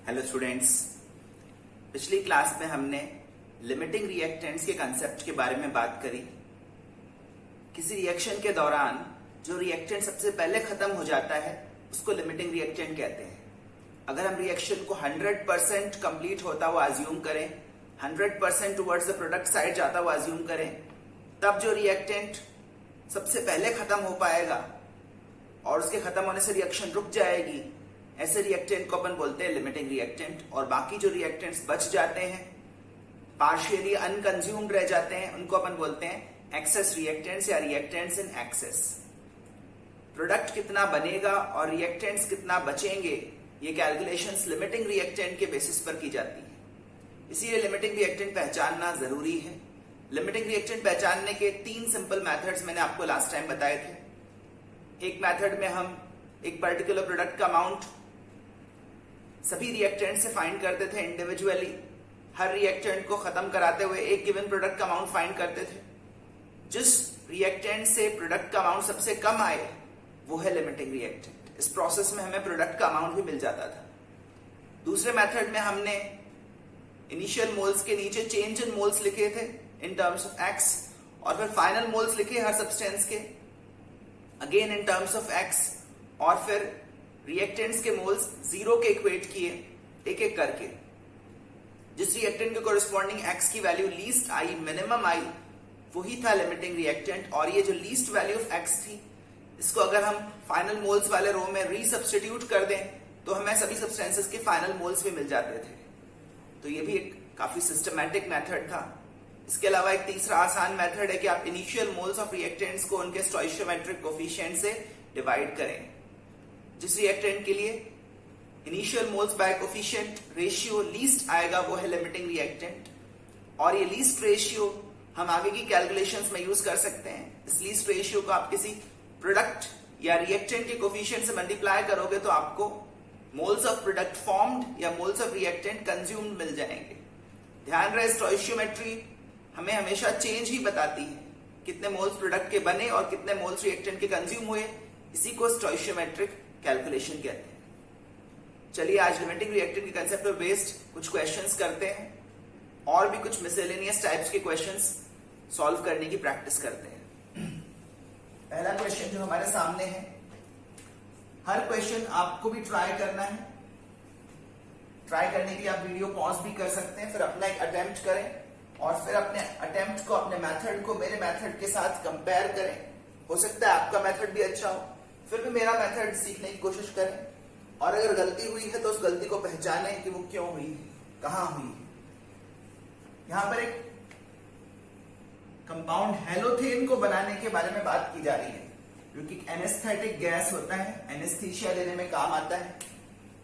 Hello students, पिछली class में हमने लिमिटिंग रिएक्टेंट्स के कंसेप्ट के बारे में बात करी। किसी रिएक्शन के दौरान जो रिएक्टेंट सबसे पहले खत्म हो जाता है उसको लिमिटिंग रिएक्टेंट कहते हैं। अगर हम रिएक्शन को 100% कंप्लीट होता हुआ अज्यूम करें, 100% टुवर्ड्स द प्रोडक्ट साइड जाता हुआ अज्यूम करें, तब जो रिएक्टेंट सबसे पहले खत्म हो पाएगा और उसके खत्म होने से रिएक्शन रुक जाएगी, ऐसे रिएक्टेंट को अपन बोलते हैं लिमिटिंग रिएक्टेंट। और बाकी जो रिएक्टेंट्स बच जाते हैं, पार्शियली अनकंज्यूम्ड रह जाते हैं, उनको अपन बोलते हैं एक्सेस रिएक्टेंट्स या रिएक्टेंट्स इन एक्सेस। प्रोडक्ट कितना बनेगा और रिएक्टेंट्स कितना बचेंगे, ये कैलकुलेशंस लिमिटिंग रिएक्टेंट के बेसिस पर की जाती है। इसीलिए लिमिटिंग रिएक्टेंट पहचानना जरूरी है। लिमिटिंग रिएक्टेंट पहचानने के 3 सिंपल मेथड्स मैंने आपको लास्ट टाइम बताए थे। एक मेथड में हम एक पर्टिकुलर प्रोडक्ट का अमाउंट सभी रिएक्टेंट से फाइंड करते थे इंडिविजुअली। हर रिएक्टेंट को खत्म कराते हुए एक गिवन प्रोडक्ट का अमाउंट फाइंड करते थे। जिस रिएक्टेंट से प्रोडक्ट का अमाउंट सबसे कम आए वो है लिमिटिंग रिएक्टेंट। इस प्रोसेस में हमें प्रोडक्ट का अमाउंट भी मिल जाता था। दूसरे मेथड में हमने इनिशियल मोल्स के नीचे चेंज इन मोल्स लिखे थे इन टर्म्स ऑफ एक्स, और फिर फाइनल मोल्स लिखे हर सब्सटेंस के again in terms of x, और फिर रिएक्टेंट्स के मोल्स 0 के इक्वेट किए एक एक करके। जिस रिएक्टेंट के कोरिस्पॉन्डिंग एक्स की value least I, minimum I, वही था लिमिटिंग रिएक्टेंट। और ये जो लीस्ट वैल्यू ऑफ एक्स थी, इसको अगर हम फाइनल मोल्स वाले रो में रीसब्स्टिट्यूट कर दें तो हमें सभी सब्सटेंसेस के फाइनल मोल्स भी मिल जाते थे। तो ये भी एक काफी सिस्टमैटिक मेथड था। इसके अलावा एक तीसरा आसान मेथड है कि आप इनिशियल मोल्स ऑफ रिएक्टेंट्स को उनके स्टोइशियोमेट्रिक कोफिशिएंट से डिवाइड करें। जिस रिएक्टेंट के लिए initial moles bye coefficient ratio least आएगा वो है लिमिटिंग रिएक्टेंट। और ये लीस्ट रेशियो हम आगे की कैलकुलेशंस में यूज कर सकते हैं। इस लीस्ट रेशियो को आप किसी प्रोडक्ट या रिएक्टेंट के कोफिशिएंट से मल्टीप्लाई करोगे तो आपको मोल्स ऑफ प्रोडक्ट फॉर्म्ड या मोल्स ऑफ रिएक्टेंट कंज्यूम्ड मिल जाएंगे। ध्यान रहे, स्टोइशियोमेट्री हमें हमेशा चेंज ही बताती है। कितने मोल्स प्रोडक्ट के बने और कितने मोल्स रिएक्टेंट के कंज्यूम हुए, इसी को स्टोइशियोमेट्रिक कैलकुलेशन कहते हैं। चलिए आज लिमिटिंग रिएक्टेंट के कंसेप्ट पर बेस्ड कुछ क्वेश्चंस करते हैं और भी कुछ मिसेलेनियस टाइप्स के क्वेश्चंस सॉल्व करने की प्रैक्टिस करते हैं। पहला क्वेश्चन जो हमारे सामने है, हर क्वेश्चन आपको भी ट्राई करना है। ट्राई करने के लिए आप वीडियो पॉज भी कर सकते हैं, फिर अपना एक अटेम्प्ट करें और फिर अपने अटेम्प्ट को, अपने मेथड को मेरे मेथड के साथ कंपेयर करें। हो सकता है आपका मेथड भी अच्छा हो, फिर भी मेरा मेथड सीखने की कोशिश करें। और अगर गलती हुई है तो उस गलती को पहचानें कि वो क्यों हुई है, कहां हुई है। यहां पर एक कंपाउंड हेलोथेन को बनाने के बारे में बात की जा रही है, जो कि एनेस्थेटिक गैस होता है, एनेस्थीसिया देने में काम आता है।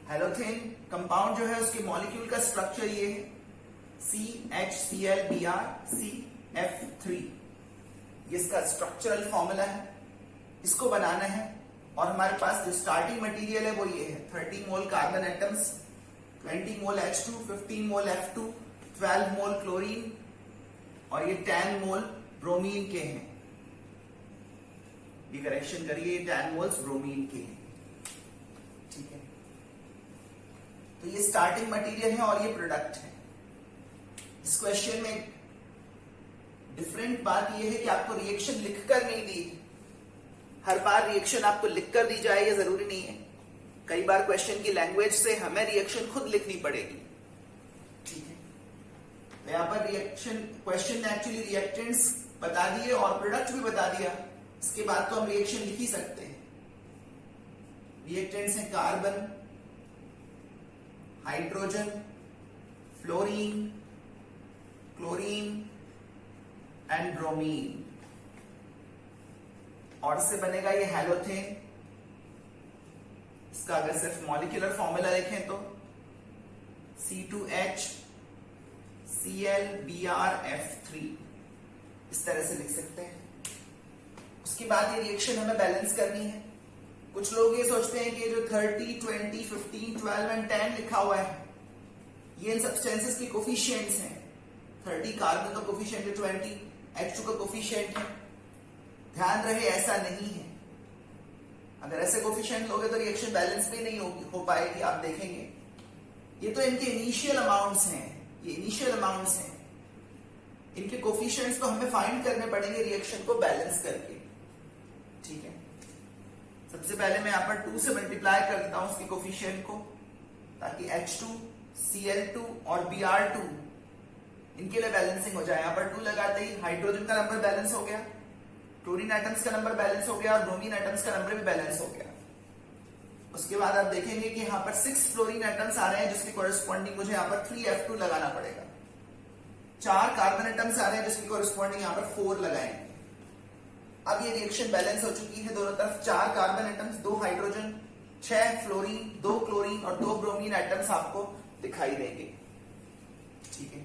हेलोथेन कंपाउंड जो है उसके मॉलिक्यूल का स्ट्रक्चर ये है CHClBr CF3। ये इसका स्ट्रक्चरल फॉर्मूला है। इसको बनाना है और हमारे पास जो स्टार्टिंग मटेरियल है वो ये है 30 मोल कार्बन एटम्स, 20 मोल H2, 15 मोल F2, 12 मोल क्लोरीन और ये 10 मोल ब्रोमीन के हैं। ये करेक्शन करिए, ये 10 मोल्स ब्रोमीन के हैं, ठीक है। तो ये स्टार्टिंग मटेरियल है और ये प्रोडक्ट है। इस क्वेश्चन में डिफरेंट बात यह है कि आपको रिएक्शन लिखकर नहीं दी। हर बार रिएक्शन आपको लिखकर दी जाए ये जरूरी नहीं है। कई बार क्वेश्चन की लैंग्वेज से हमें रिएक्शन खुद लिखनी पड़ेगी, ठीक है। तो यहां पर रिएक्शन क्वेश्चन ने एक्चुअली रिएक्टेंट्स बता दिए और प्रोडक्ट भी बता दिया। इसके बाद तो हम रिएक्शन लिख ही सकते हैं। रिएक्टेंट्स हैं carbon, hydrogen, fluorine, chlorine and bromine. और इससे बनेगा ये हेलोथेन। इसका अगर सिर्फ मॉलिक्यूलर फॉर्मूला लिखें तो C2H ClBrF3, इस तरह से लिख सकते हैं। उसके बाद ये रिएक्शन हमें बैलेंस करनी है। कुछ लोग ये सोचते हैं कि जो 30, 20, 15, 12 एंड 10 लिखा हुआ है ये इन सब्सटेंसेस के कोफिशिएंट्स हैं। 30 कार्बन का कोफिशिएंट है, 20 H2 का कोफिशिएंट है। ध्यान रहे ऐसा नहीं है। अगर ऐसे कोफिशिएंट लोगे तो रिएक्शन बैलेंस भी नहीं हो पाएगी। आप देखेंगे ये तो इनके इनिशियल अमाउंट्स हैं, ये इनिशियल अमाउंट्स हैं। इनके कोफिशिएंट्स तो हमें फाइंड करने पड़ेंगे रिएक्शन को बैलेंस करके। ठीक है, सबसे पहले मैं यहां पर 2 से मल्टीप्लाई कर देता हूं उसकी कोफिशिएंट को, ताकि H2, Cl2 और Br2 इनके लिए बैलेंसिंग हो जाए। यहां पर 2 लगाते ही हाइड्रोजन का नंबर बैलेंस हो गया, क्लोरीन एटम्स का नंबर बैलेंस हो गया और ब्रोमीन एटम्स का नंबर भी बैलेंस हो गया। उसके बाद आप देखेंगे कि यहाँ पर 6 फ्लोरीन एटम्स आ रहे हैं, जिसके कोरिस्पॉन्डिंग मुझे यहाँ पर 3F2 लगाना पड़ेगा। 4 कार्बन एटम्स आ रहे हैं, जिसकी कोरिस्पॉन्डिंग यहाँ पर 4 लगाएंगे। अब ये रिएक्शन बैलेंस हो चुकी है, दोनों तरफ 4 carbon atoms, 2 hydrogen, 6 fluorine, 2 chlorine और 2 ब्रोमीन एटम्स आपको दिखाई देंगे। ठीक है,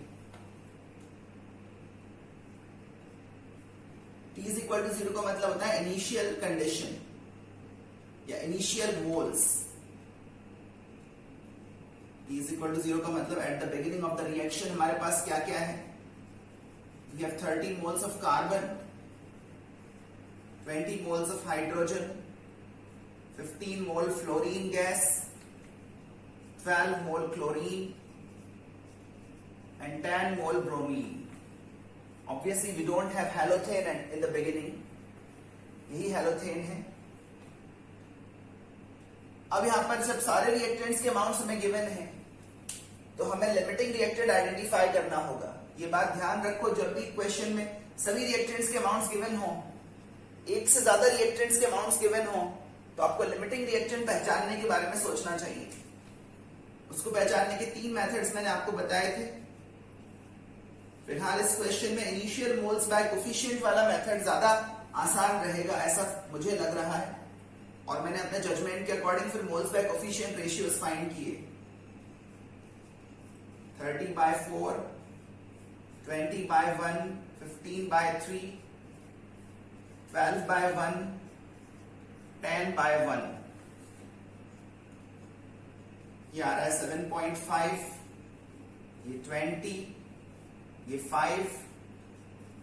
T इज इक्वल टू 0 का मतलब होता है इनिशियल कंडीशन या initial moles. T is equal to 0 का मतलब at the beginning of the reaction हमारे पास क्या क्या है। We have 30 moles of carbon, 20 moles of hydrogen, 15 mole fluorine gas, 12 mole chlorine and 10 mole bromine. Obviously we don't have halothane in the beginning, यही halothane है। अब यहां पर जब सारे रिएक्टेंट्स के अमाउंट्स हमें गिवन है, तो हमें लिमिटिंग रिएक्टेंट आइडेंटिफाई करना होगा। ये बात ध्यान रखो, जब भी क्वेश्चन में सभी रिएक्टेंट्स के अमाउंट्स गिवन हो, एक से ज्यादा रिएक्टेंट्स के अमाउंट्स गिवन हो, तो आपको लिमिटिंग रिएक्टेंट पहचानने के बारे में सोचना चाहिए। उसको पहचानने के 3 मेथड्स मैंने आपको बताए थे। फिलहाल इस क्वेश्चन में इनिशियल मोल्स बाय कोफिशिएंट वाला मेथड ज्यादा आसान रहेगा, ऐसा मुझे लग रहा है, और मैंने अपने जजमेंट के अकॉर्डिंग फिर moles bye coefficient ratios find किए। 30/4, 20/1, 15/3, 12/1, 10/1। ये आ रहा है 7.5, ये 20, ये 5,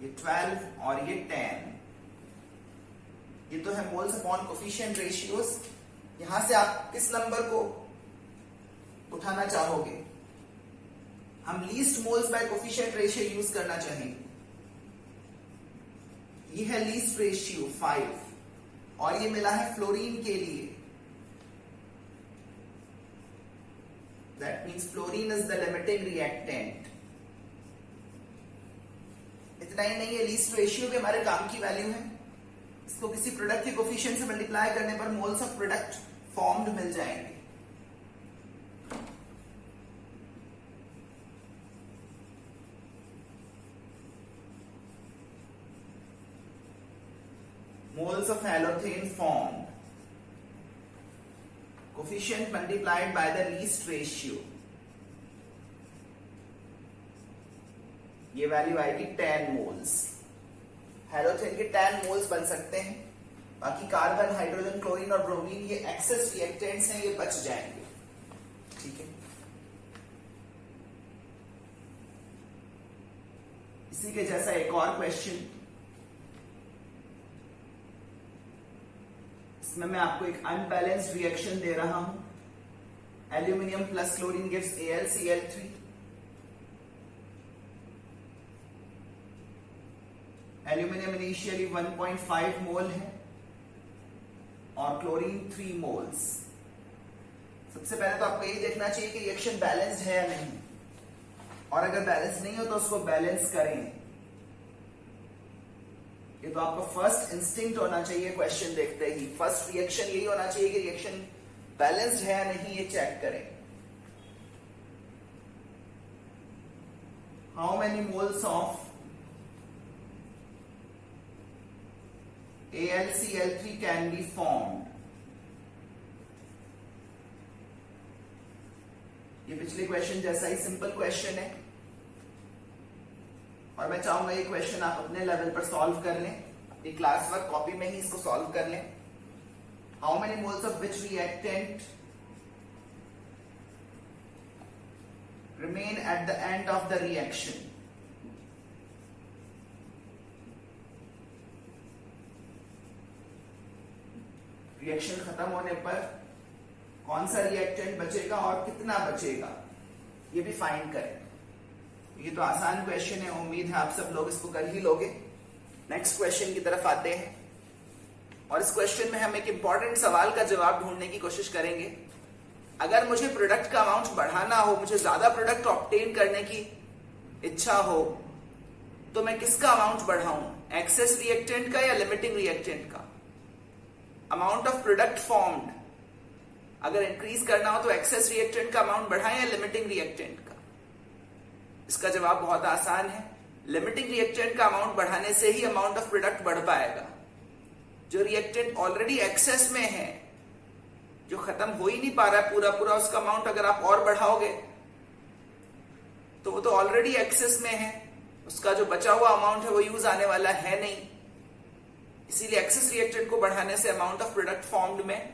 ये 12 और ये 10। ये तो है मोल्स अपॉन कोफिशिएंट रेशियोज। यहां से आप किस नंबर को उठाना चाहोगे? हम least moles bye coefficient ratio use करना चाहेंगे। ये है लीस्ट रेशियो 5 और ये मिला है फ्लोरीन के लिए। That means fluorine is the limiting reactant. इतना ही नहीं है, लीस्ट रेशियो भी हमारे काम की वैल्यू है। इसको किसी प्रोडक्ट के कोफिशिएंट से मल्टीप्लाई करने पर मोल्स ऑफ प्रोडक्ट फॉर्म्ड मिल जाएंगे। moles of halothane formed, coefficient multiplied by the least ratio, ये वैल्यू आएगी 10 मोल्स। हेलोथेन के 10 मोल्स बन सकते हैं, बाकी कार्बन, हाइड्रोजन, क्लोरीन और ब्रोमीन ये एक्सेस रिएक्टेंट्स हैं, ये बच जाएंगे। ठीक है, इसी के जैसा एक और क्वेश्चन, इसमें मैं आपको एक अनबैलेंस्ड रिएक्शन दे रहा हूं। Aluminium plus chlorine gives AlCl3। Aluminium initially 1.5 मोल है और क्लोरीन 3 मोल्स। सबसे पहले तो आपको ये देखना चाहिए कि रिएक्शन बैलेंस्ड है या नहीं, और अगर बैलेंस नहीं हो तो उसको बैलेंस करें। ये तो आपका फर्स्ट इंस्टिंक्ट होना चाहिए क्वेश्चन देखते ही। फर्स्ट रिएक्शन यही होना चाहिए कि रिएक्शन बैलेंस्ड है या नहीं, ये चेक करें। How many moles of AlCl3 can be formed? ये पिछले क्वेश्चन जैसा ही सिंपल क्वेश्चन है, और मैं चाहूंगा ये क्वेश्चन आप अपने लेवल पर सॉल्व कर लें, अपनी क्लास वर्क कॉपी में ही इसको सॉल्व कर लें। How many moles of which reactant remain at the end of the reaction? Reaction खत्म होने पर कौन सा रिएक्टेंट बचेगा और कितना बचेगा? ये भी फाइंड करें। ये तो आसान क्वेश्चन है, उम्मीद है आप सब लोग इसको कर ही लोगे। नेक्स्ट क्वेश्चन की तरफ आते हैं और इस क्वेश्चन में हम एक इंपॉर्टेंट सवाल का जवाब ढूंढने की कोशिश करेंगे। अगर मुझे प्रोडक्ट का अमाउंट बढ़ाना हो, मुझे ज्यादा प्रोडक्ट ऑब्टेन करने की इच्छा हो, तो मैं किसका अमाउंट बढ़ाऊं, एक्सेस रिएक्टेंट का या लिमिटिंग रिएक्टेंट का? अमाउंट ऑफ प्रोडक्ट फॉर्म्ड अगर इंक्रीज करना हो तो एक्सेस रिएक्टेंट का अमाउंट बढ़ाएं या लिमिटिंग रिएक्टेंट का? इसका जवाब बहुत आसान है, लिमिटिंग रिएक्टेंट का अमाउंट बढ़ाने से ही अमाउंट ऑफ प्रोडक्ट बढ़ पाएगा। जो रिएक्टेंट ऑलरेडी एक्सेस में है, जो खत्म हो ही नहीं पा रहा है पूरा पूरा, उसका अमाउंट अगर आप और बढ़ाओगे तो वो तो ऑलरेडी एक्सेस में है, उसका जो बचा हुआ अमाउंट है वो यूज आने वाला है नहीं। इसीलिए एक्सेस रिएक्टेंट को बढ़ाने से अमाउंट ऑफ प्रोडक्ट फॉर्म्ड में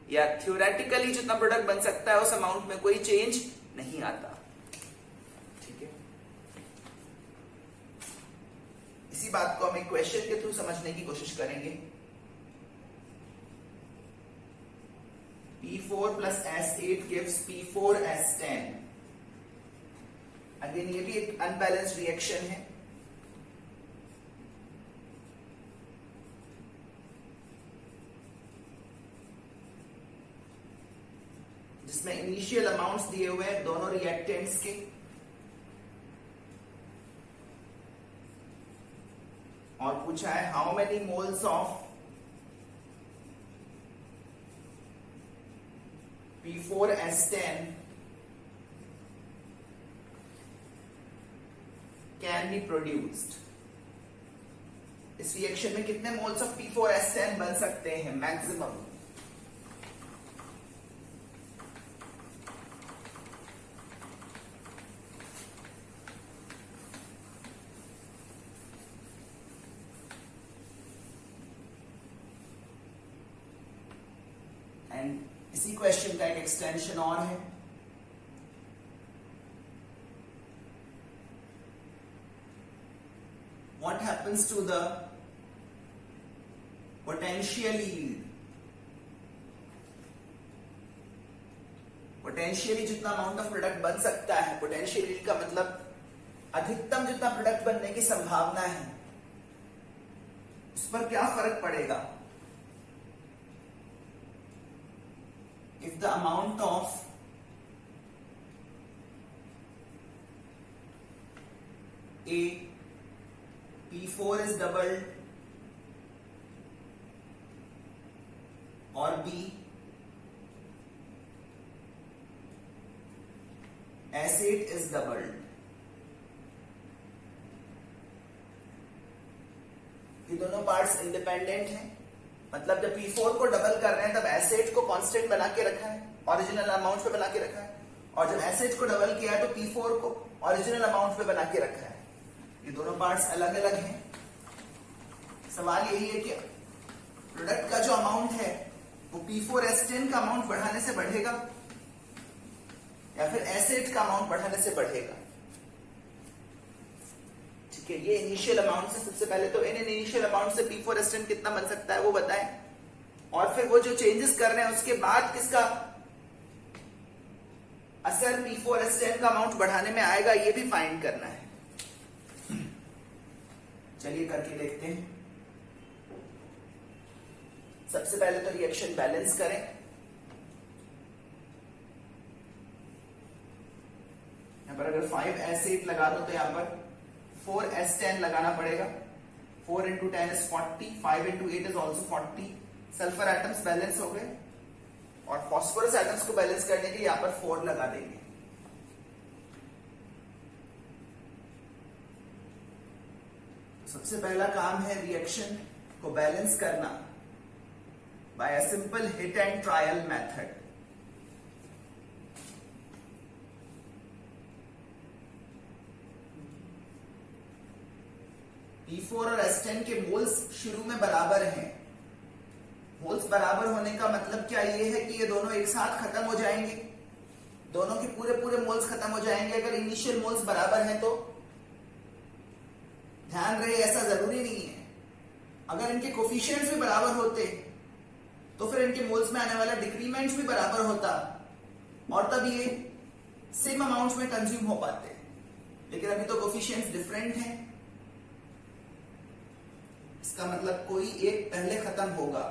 या थ्योरेटिकली जितना प्रोडक्ट बन सकता है उस अमाउंट में कोई चेंज नहीं आता। ठीक है, इसी बात को हम एक क्वेश्चन के थ्रू समझने की कोशिश करेंगे। P4 plus S8 gives P4 S10। Again ये भी एक अनबैलेंस्ड रिएक्शन है। जिसमें इनिशियल अमाउंट्स दिए हुए हैं दोनों रिएक्टेंट्स के, और पूछा है how many moles of P4S10 can be produced। इस रिएक्शन में कितने मोल्स ऑफ P4S10 बन सकते हैं मैक्सिमम? एंड इसी क्वेश्चन का एक एक्सटेंशन और है। What happens to the potential yield? Potentially जितना अमाउंट ऑफ प्रोडक्ट बन सकता है, पोटेंशियल यील्ड का मतलब अधिकतम जितना प्रोडक्ट बनने की संभावना है, उस पर क्या फर्क पड़ेगा? If the amount of A P4 is doubled or B S8 is doubled, ये दोनों पार्ट्स इंडिपेंडेंट हैं। मतलब जब P4 को डबल कर रहे हैं तब S8 को कांस्टेंट बना के रखा है, ओरिजिनल अमाउंट पे बना के रखा है, और जब S8 को डबल किया है तो P4 को ओरिजिनल अमाउंट पे बना के रखा है। ये दोनों पार्ट्स अलग अलग हैं। सवाल यही है कि प्रोडक्ट का जो अमाउंट है वो P4S10 का अमाउंट बढ़ाने से बढ़ेगा या फिर S8 का अमाउंट बढ़ाने से बढ़ेगा। ठीक है, ये इनिशियल अमाउंट से सबसे पहले तो इन इनिशियल अमाउंट से P4S10 कितना बन सकता है वो बताएं, और फिर वो जो चेंजेस कर रहे हैं उसके बाद किसका असर P4S10 का अमाउंट बढ़ाने में आएगा ये भी फाइंड करना है। चलिए करके देखते हैं। सबसे पहले तो रिएक्शन बैलेंस करें। यहां पर अगर 5S8 लगा दो तो यहां पर 4S10 लगाना पड़ेगा। 4 into 10 is 40, 5 into 8 is also 40। Sulphur atoms balance हो गए और फास्फोरस एटम्स को बैलेंस करने के लिए यहां पर 4 लगा देंगे। सबसे पहला काम है रिएक्शन को बैलेंस करना by a simple hit and trial method. P4 और S10 के मोल्स शुरू में बराबर हैं। मोल्स बराबर होने का मतलब क्या ये है कि ये दोनों एक साथ खत्म हो जाएंगे, दोनों के पूरे पूरे मोल्स खत्म हो जाएंगे अगर इनिशियल मोल्स बराबर हैं तो। ध्यान रहे ऐसा जरूरी नहीं है, अगर इनके कोफिशिएंट्स भी बराबर होते तो फिर इनके मोल्स में आने वाला डिक्रीमेंट्स भी बराबर होता और तब ये सेम अमाउंट में कंज्यूम हो पाते हैं, लेकिन अभी तो कोफिशिएंट्स डिफरेंट हैं। इसका मतलब कोई एक पहले खत्म होगा,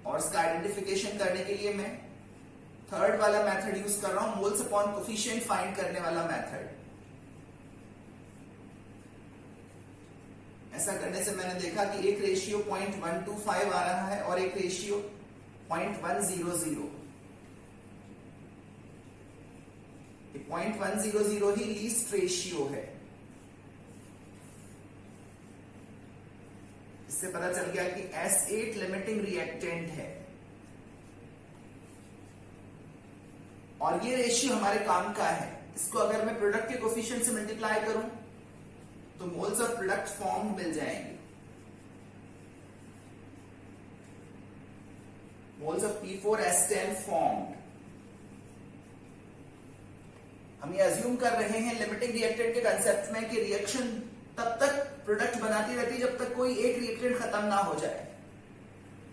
और इसका आइडेंटिफिकेशन करने के लिए मैं थर्ड वाला मेथड यूज कर रहा हूं, मोल्स अपॉन कोफिशिएंट फाइंड करने वाला मेथड। ऐसा करने से मैंने देखा कि एक रेशियो 0.125 आ रहा है और एक रेशियो 0.100। 0.100 ही लीस्ट रेशियो है। इससे पता चल गया कि S8 लिमिटिंग रिएक्टेंट है, और ये रेशियो हमारे काम का है। इसको अगर मैं प्रोडक्ट के कोफिशिएंट से मल्टीप्लाई करूं तो मोल्स ऑफ प्रोडक्ट फॉर्म मिल जाएंगे। Moles of P4S10 formed. हम ये अज्यूम कर रहे हैं लिमिटिंग रिएक्टेंट के कंसेप्ट में कि रिएक्शन तब तक प्रोडक्ट बनाती रहती है जब तक कोई एक रिएक्टेंट खत्म ना हो जाए,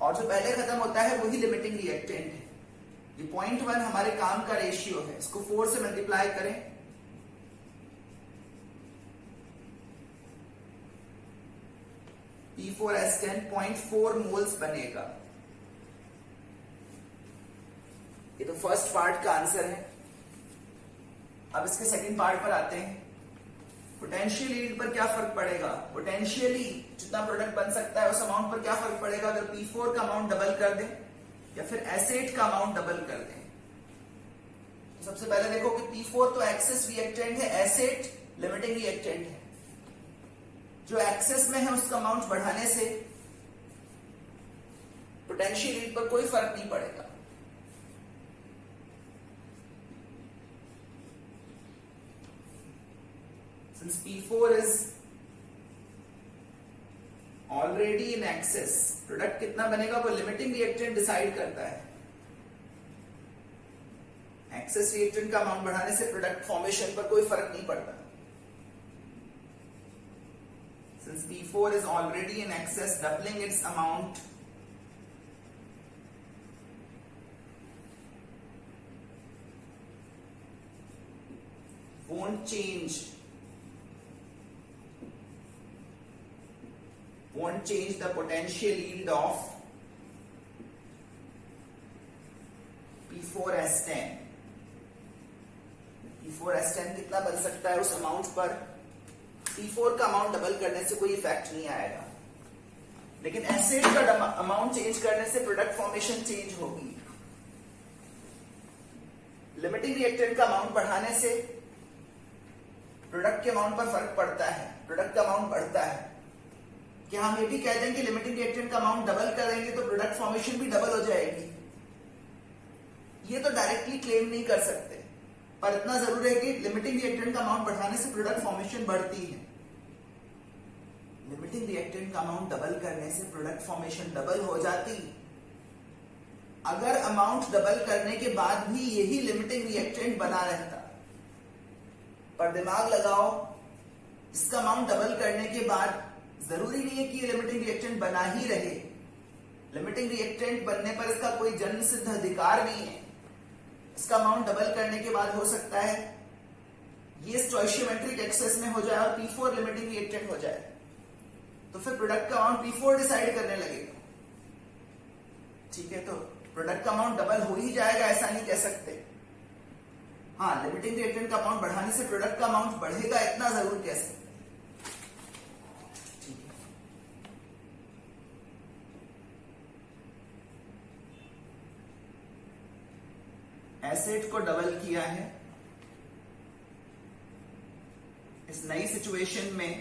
और जो पहले खत्म होता है वही लिमिटिंग रिएक्टेंट है। ये 0.1 हमारे काम का रेशियो है, इसको 4 से मल्टीप्लाई करें P4S10 0.4 मोल्स बनेगा। ये तो फर्स्ट पार्ट का आंसर है। अब इसके सेकंड पार्ट पर आते हैं। पोटेंशियल यील्ड पर क्या फर्क पड़ेगा? पोटेंशियली जितना प्रोडक्ट बन सकता है उस अमाउंट पर क्या फर्क पड़ेगा अगर P4 का अमाउंट डबल कर दें या फिर S8 का अमाउंट डबल कर दें? तो सबसे पहले देखो कि P4 तो एक्सेस रिएक्टेंट है, S8 लिमिटिंग रिएक्टेंट है। जो एक्सेस में है उसका अमाउंट बढ़ाने से पोटेंशियल यील्ड पर कोई फर्क नहीं पड़ेगा। Since P4 is already in excess, product कितना बनेगा वो लिमिटिंग रिएक्टेंट डिसाइड करता है। एक्सेस रिएक्टेंट का अमाउंट बढ़ाने से प्रोडक्ट फॉर्मेशन पर कोई फर्क नहीं पड़ता। Since P4 is already in excess, doubling its amount won't change the potential yield of P4S10. P4S10 कितना बन सकता है उस अमाउंट पर? P4 का अमाउंट डबल करने से कोई इफेक्ट नहीं आएगा, लेकिन S8 का अमाउंट चेंज करने से प्रोडक्ट फॉर्मेशन चेंज होगी। लिमिटिंग रिएक्टेंट का अमाउंट बढ़ाने से प्रोडक्ट के अमाउंट पर फर्क पड़ता है, प्रोडक्ट का अमाउंट बढ़ता है। क्या हम ये भी कह दें कि लिमिटिंग रिएक्टेंट का अमाउंट डबल करेंगे तो प्रोडक्ट फॉर्मेशन भी डबल हो जाएगी? ये तो डायरेक्टली क्लेम नहीं कर सकते, पर इतना जरूर है कि लिमिटिंग रिएक्टेंट का अमाउंट बढ़ाने से प्रोडक्ट फॉर्मेशन बढ़ती है। लिमिटिंग रिएक्टेंट का अमाउंट डबल करने से प्रोडक्ट फॉर्मेशन डबल हो जाती। अगर अमाउंट डबल करने के बाद भी यही लिमिटिंग रिएक्टेंट बना रहता, पर दिमाग लगाओ, इसका अमाउंट डबल करने के बाद जरूरी नहीं है कि ये लिमिटिंग रिएक्टेंट बना ही रहे। लिमिटिंग रिएक्टेंट बनने पर इसका कोई जन्म सिद्ध अधिकार नहीं है। इसका अमाउंट डबल करने के बाद हो सकता है ये स्टोइशियोमेट्रिक एक्सेस में हो जाए और P4 लिमिटिंग रिएक्टेंट हो जाए, तो फिर प्रोडक्ट का अमाउंट P4 डिसाइड करने लगेगा। ठीक है, तो प्रोडक्ट का अमाउंट डबल हो ही जाएगा ऐसा नहीं कह सकते। हाँ, लिमिटिंग रिएक्टेंट का अमाउंट बढ़ाने से प्रोडक्ट का अमाउंट बढ़ेगा इतना जरूर कह सकते। एसेट को डबल किया है। इस नई सिचुएशन में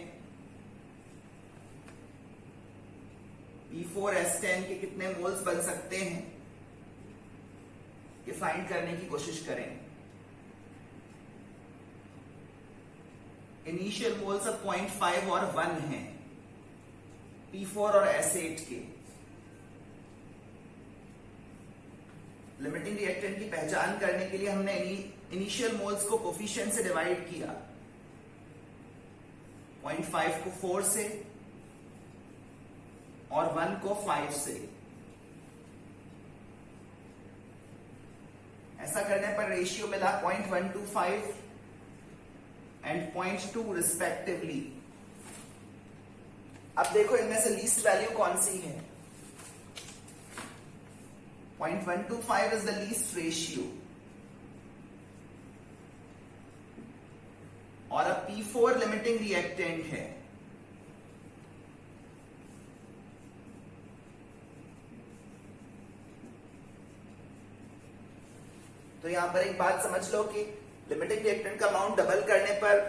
P4S10 के कितने मोल्स बन सकते हैं ये फाइंड करने की कोशिश करें। इनिशियल मोल्स अब 0.5 और 1 हैं P4 और S8 के। लिमिटिंग रिएक्टेंट की पहचान करने के लिए हमने इनिशियल मोल्स को कोफिशिएंट से डिवाइड किया, 0.5 को 4 से और 1 को 5 से। ऐसा करने पर रेशियो मिला 0.125 एंड 0.2 रिस्पेक्टिवली। अब देखो इनमें से लीस्ट वैल्यू कौन सी है। 0.125 इज द लीस्ट रेशियो और अब P4 लिमिटिंग रिएक्टेंट है। तो यहां पर एक बात समझ लो कि लिमिटिंग रिएक्टेंट का अमाउंट डबल करने पर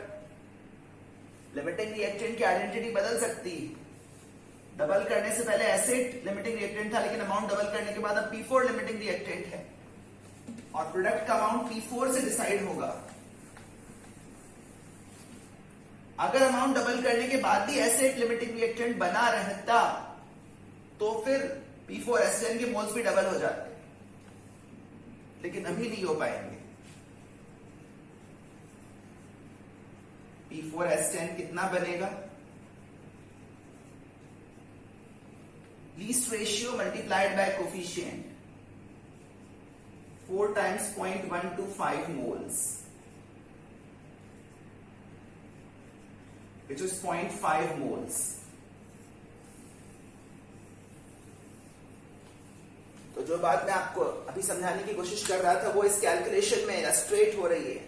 लिमिटिंग रिएक्टेंट की आइडेंटिटी बदल सकती है। डबल करने से पहले एसिड लिमिटिंग रिएक्टेंट था, लेकिन अमाउंट डबल करने के बाद अब P4 लिमिटिंग रिएक्टेंट है और प्रोडक्ट का अमाउंट P4 से डिसाइड होगा। अगर अमाउंट डबल करने के बाद भी एसिड लिमिटिंग रिएक्टेंट बना रहता तो फिर P4SN के मोल्स भी डबल हो जाते, लेकिन अभी नहीं हो पाएंगे। P4S10 कितना बनेगा? Least ratio multiplied by coefficient 4 times 0.125 moles, which is 0.5 moles. तो जो बात मैं आपको अभी समझाने की कोशिश कर रहा था वो इस कैलकुलेशन में इलस्ट्रेट हो रही है।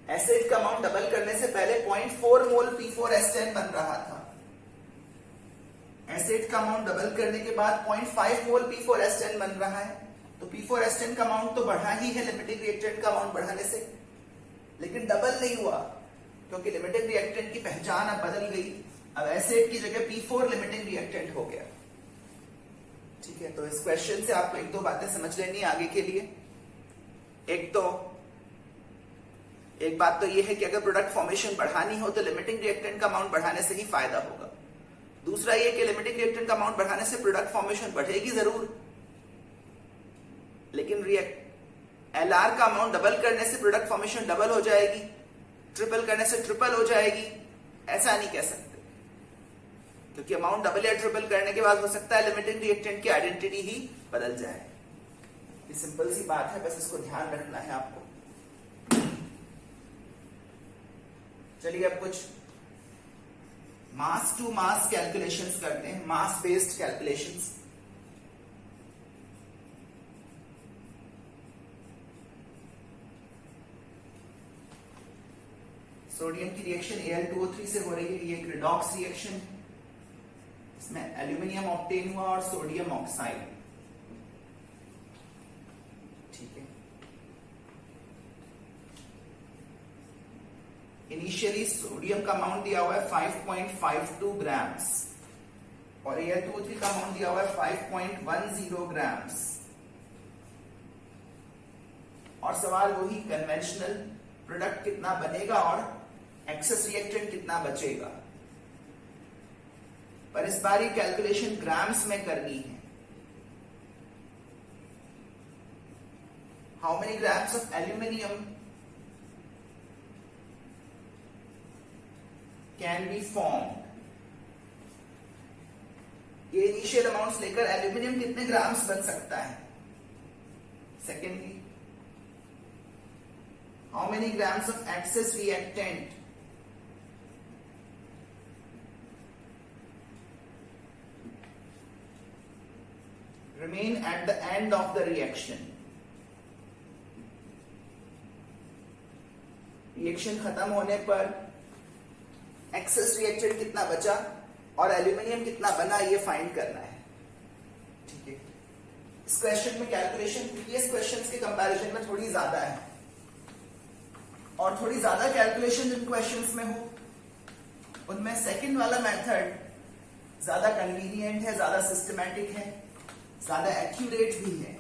एसिड का अमाउंट डबल करने से पहले 0.4 मोल P4S10 बन रहा था। एसिड का अमाउंट डबल करने के बाद 0.5 मोल P4S10 बन रहा है। तो P4S10 का अमाउंट तो बढ़ा ही है लिमिटिंग रिएक्टेंट का अमाउंट बढ़ाने से, लेकिन डबल नहीं हुआ क्योंकि लिमिटिंग रिएक्टेंट की पहचान अब बदल गई। अब एसिड की जगह P4 लिमिटिंग रिएक्टेंट हो गया। ठीक है, तो इस क्वेश्चन से आपको एक दो बातें समझ लेनी है आगे के लिए। एक बात तो ये है कि अगर प्रोडक्ट फॉर्मेशन बढ़ानी हो तो लिमिटिंग रिएक्टेंट का अमाउंट बढ़ाने से ही फायदा होगा। दूसरा ये कि लिमिटिंग रिएक्टेंट का अमाउंट बढ़ाने से प्रोडक्ट फॉर्मेशन बढ़ेगी जरूर, लेकिन LR का अमाउंट डबल करने से प्रोडक्ट फॉर्मेशन डबल हो जाएगी, ट्रिपल करने से ट्रिपल हो जाएगी, ऐसा नहीं कह सकते, क्योंकि अमाउंट डबल या ट्रिपल करने के बाद हो सकता है लिमिटिंग रिएक्टेंट की आइडेंटिटी ही बदल जाए। ये सिंपल सी बात है, बस इसको ध्यान रखना है आपको। चलिए अब कुछ मास टू मास कैलकुलेशंस करते हैं, मास बेस्ड कैलकुलेशंस। सोडियम की रिएक्शन Al2O3 से हो रही है, ये एक रिडॉक्स रिएक्शन है। इसमें एल्यूमिनियम ऑब्टेन हुआ और सोडियम ऑक्साइड। ठीक है, इनिशियली सोडियम का अमाउंट दिया हुआ है 5.52 ग्राम्स और Al2O3 का अमाउंट दिया हुआ है 5.10 ग्राम्स। और सवाल वही कन्वेंशनल, प्रोडक्ट कितना बनेगा और एक्सेस रिएक्टेंट कितना बचेगा। पर इस बार ये कैलकुलेशन ग्राम्स में करनी है। How many grams of aluminium can be formed. ये इनिशियल अमाउंट्स लेकर एल्यूमिनियम कितने ग्राम्स बन सकता है। Secondly, how many grams of excess reactant remain at the end of the reaction. Reaction खत्म होने पर एक्सेस रिएक्टेंट कितना बचा और एल्यूमिनियम कितना बना, ये फाइंड करना है। ठीक है, इस क्वेश्चन में कैलकुलेशन प्रीवियस क्वेश्चंस के कंपैरिजन में थोड़ी ज्यादा है और थोड़ी ज्यादा कैलकुलेशन जिन क्वेश्चंस में हो उनमें सेकंड वाला मेथड ज्यादा कन्वीनियंट है, ज्यादा सिस्टमैटिक है, ज्यादा एक्यूरेट भी है।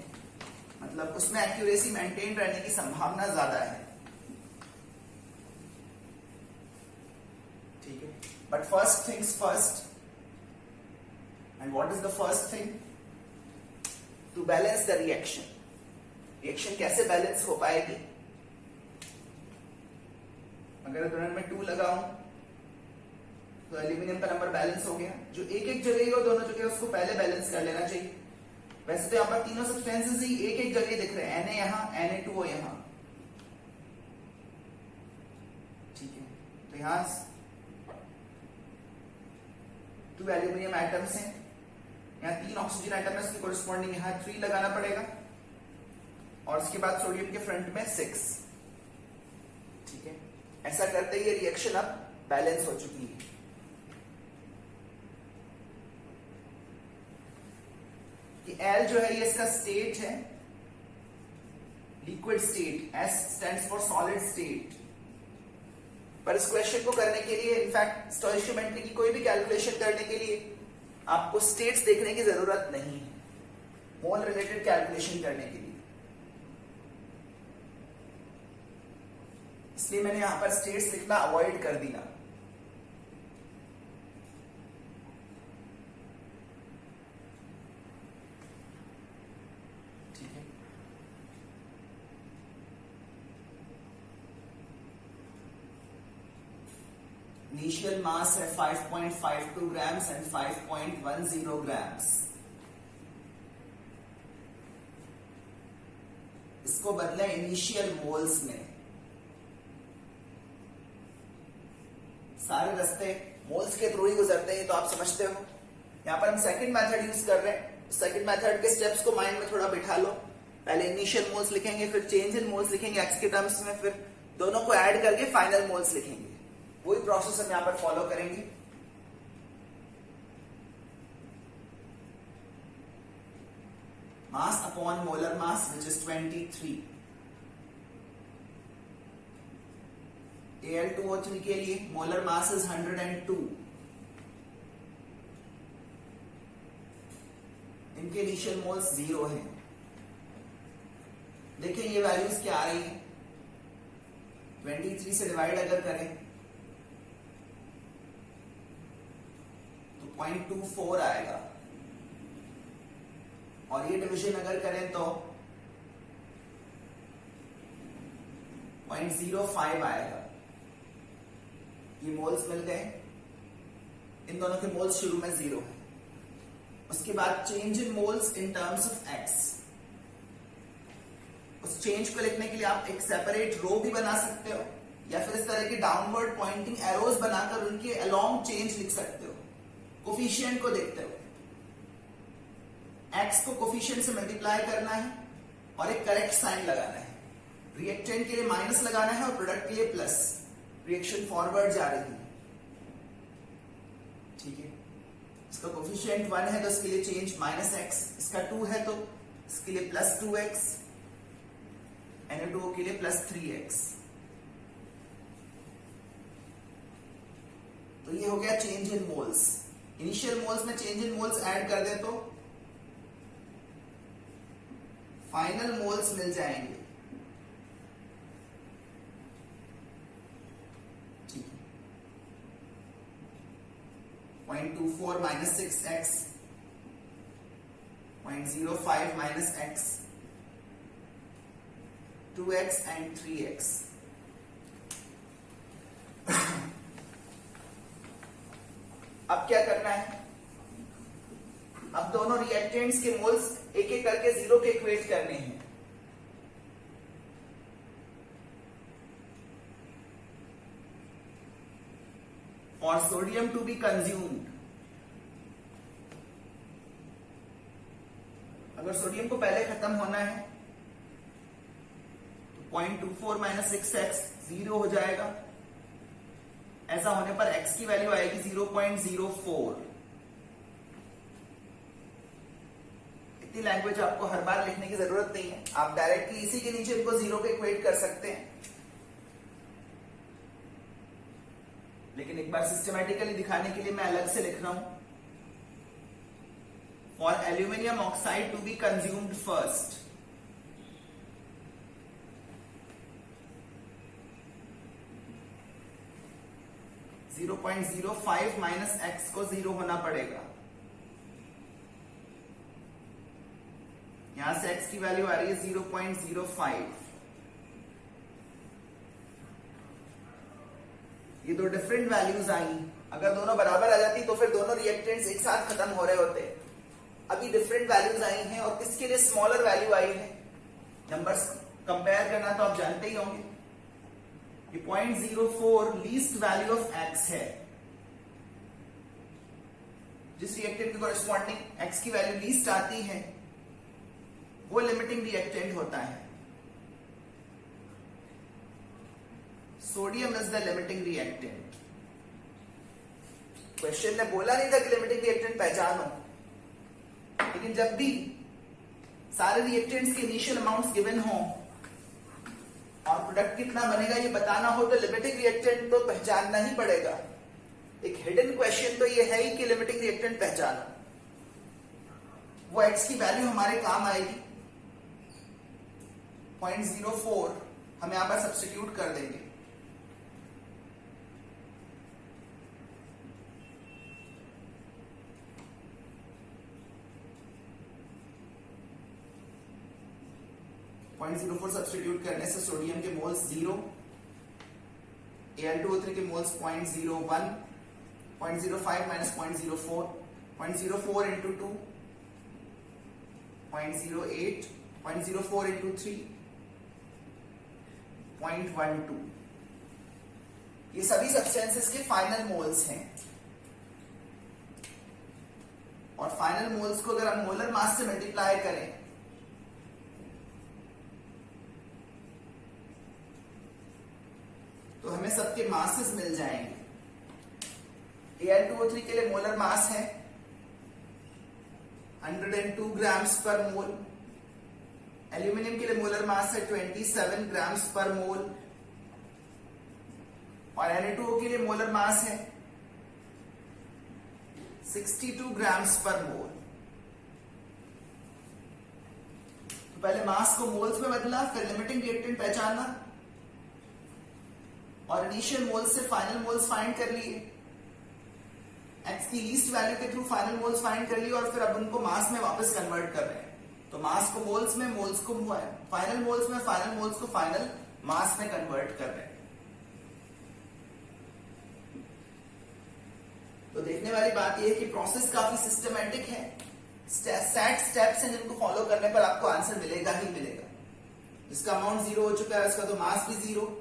मतलब उसमें एक्यूरेसी मेंटेन रहने की संभावना ज्यादा है। ठीक है, but first things first, and what is the first thing? To balance the reaction. Reaction कैसे बैलेंस हो पाएगी? अगर दोनों में 2 लगाऊं तो एल्यूमिनियम का नंबर बैलेंस हो गया। जो एक एक जगह हो दोनों जगह उसको पहले बैलेंस कर लेना चाहिए। वैसे तो यहाँ पर तीनों सब्सटेंसेस ही एक एक जगह दिख रहे हैं, Na यहाँ, Na2O यहाँ, ठीक है। तो यहाँ 2 एल्यूमिनियम एटम्स हैं, यहाँ 3 ऑक्सीजन एटम है, उसकी कोरिस्पॉन्डिंग यहाँ 3 लगाना पड़ेगा, और उसके बाद सोडियम के फ्रंट में 6, ठीक है। ऐसा करते ही ये रिएक्शन अब बैलेंस हो चुकी है। कि L जो है ये इसका स्टेट है, liquid state, S stands for solid state. पर इस क्वेश्चन को करने के लिए, इनफैक्ट स्टोइशियोमेट्री की कोई भी कैलकुलेशन करने के लिए आपको स्टेट्स देखने की जरूरत नहीं है, मोल रिलेटेड कैलकुलेशन करने के लिए। इसलिए मैंने यहां पर स्टेट्स लिखना अवॉइड कर दिया। ठीक है, इनिशियल मास है 5.52 ग्राम्स एंड 5.10 ग्राम्स। इसको बदले इनिशियल मोल्स में। सारे रास्ते मोल्स के थ्रू ही गुजरते हैं, तो आप समझते हो। यहां पर हम सेकंड मेथड यूज कर रहे हैं। सेकंड मेथड के स्टेप्स को माइंड में थोड़ा बिठा लो। पहले इनिशियल मोल्स लिखेंगे, फिर चेंज इन मोल्स लिखेंगे एक्स के टर्म्स में, फिर दोनों को ऐड करके फाइनल मोल्स लिखेंगे। वही प्रोसेस हम यहां पर फॉलो करेंगे। Mass upon molar mass which is 23। Al2O3 के लिए मोलर मास इज 102। इनके इनिशियल मोल्स 0 हैं। देखिए ये वैल्यूज क्या आ रही है। 23 से डिवाइड अगर करें तो 0.24 आएगा, और ये डिवीजन अगर करें तो 0.05 आएगा। ये मोल्स मिल गए। इन दोनों के मोल्स शुरू में 0 है। उसके बाद change in moles in terms of x. उस चेंज को लिखने के लिए आप एक सेपरेट रो भी बना सकते हो, या फिर इस तरह के डाउनवर्ड पॉइंटिंग एरोज बनाकर उनके अलोंग चेंज लिख सकते हो। कोफिशिएंट को देखते हो, एक्स को कोफिशिएंट से मल्टीप्लाई करना है और एक करेक्ट साइन लगाना है। रिएक्टेंट के लिए माइनस लगाना है और प्रोडक्ट के लिए प्लस। रिएक्शन फॉरवर्ड जा रही है, ठीक है। इसका कोफिशिएंट 1 है तो इसके लिए चेंज -x, इसका 2 है तो इसके लिए +2x, Na2O के लिए +3x। तो ये हो गया change in moles. Initial moles में चेंज इन मोल्स ऐड कर दे तो फाइनल मोल्स मिल जाएंगे, ठीक है। 0.24 - 6x, 0.05 - x, 2x and 3x। अब क्या करना है, अब दोनों रिएक्टेंट्स के मोल्स एक एक करके 0 के इक्वेट करने हैं। और सोडियम टू बी कंज्यूम्ड, अगर सोडियम को पहले खत्म होना है तो 0.24 - 6x 0 हो जाएगा। ऐसा होने पर x की वैल्यू आएगी 0.04। इतनी लैंग्वेज आपको हर बार लिखने की जरूरत नहीं है, आप डायरेक्टली इसी के नीचे इनको 0 पे इक्वेट कर सकते हैं। लेकिन एक बार सिस्टमैटिकली दिखाने के लिए मैं अलग से लिख रहा हूं। For aluminium oxide to be consumed first, -0.05 x को 0 होना पड़ेगा। यहां से x की वैल्यू आ रही है 0.05। ये दो डिफरेंट वैल्यूज आई। अगर दोनों बराबर आ जाती तो फिर दोनों रिएक्टेंट्स एक साथ खत्म हो रहे होते। अभी डिफरेंट वैल्यूज आई हैं और किसके लिए स्मॉलर वैल्यू आई है, नंबर्स कंपेयर करना तो आप जानते ही होंगे। ये 0.04 लीस्ट वैल्यू ऑफ एक्स है, जिस रिएक्टेंट के कॉरेस्पॉन्डिंग एक्स की वैल्यू लीस्ट आती है वो लिमिटिंग रिएक्टेंट होता है। Sodium is the limiting reactant. Question ने बोला नहीं था कि लिमिटिंग रिएक्टेंट पहचानो, लेकिन जब भी सारे रिएक्टेंट्स के इनिशियल अमाउंट्स गिवन हो और प्रोडक्ट कितना बनेगा ये बताना हो तो लिमिटिंग रिएक्टेंट तो पहचानना ही पड़ेगा। एक हिडन क्वेश्चन तो ये है ही कि लिमिटिंग रिएक्टेंट पहचानो। वो एक्स की वैल्यू हमारे काम आएगी, 0.04 हम यहां पर सब्स्टिट्यूट कर देंगे। सब्स्टिट्यूट करने से सोडियम के मोल्स 0, Al2O3 के मोल्स 0.01, 0.05 माइनस 0.04, 0.04 इंटू 2, 0.08, 0.04 इंटू 3, 0.12। ये सभी सब्सटेंसेस के फाइनल मोल्स हैं और फाइनल मोल्स को अगर हम मोलर मास से मल्टीप्लाई करें तो हमें सबके मासेस मिल जाएंगे। Al2O3 के लिए मोलर मास है 102 ग्राम्स पर मोल, एल्यूमिनियम के लिए मोलर मास है 27 ग्राम्स पर मोल और Na2O के लिए मोलर मास है 62 ग्राम्स पर मोल। तो पहले मास को मोल्स में बदला, फिर लिमिटिंग रिएक्टेंट पहचाना और इनिशियल मोल्स से फाइनल मोल्स फाइंड कर लिए, एक्स की लीस्ट वैल्यू के थ्रू फाइनल मोल्स फाइंड कर लिए और फिर अब उनको मास में वापस कन्वर्ट कर रहे हैं। तो मास को मोल्स में, मोल्स को फाइनल मोल्स में, फाइनल मोल्स को फाइनल मास में कन्वर्ट कर रहे हैं। तो देखने वाली बात यह है कि प्रोसेस काफी सिस्टमैटिक है, सेट स्टेप्स हैं जिनको फॉलो करने पर आपको आंसर मिलेगा ही मिलेगा। इसका अमाउंट 0 हो चुका है, इसका तो मास भी 0।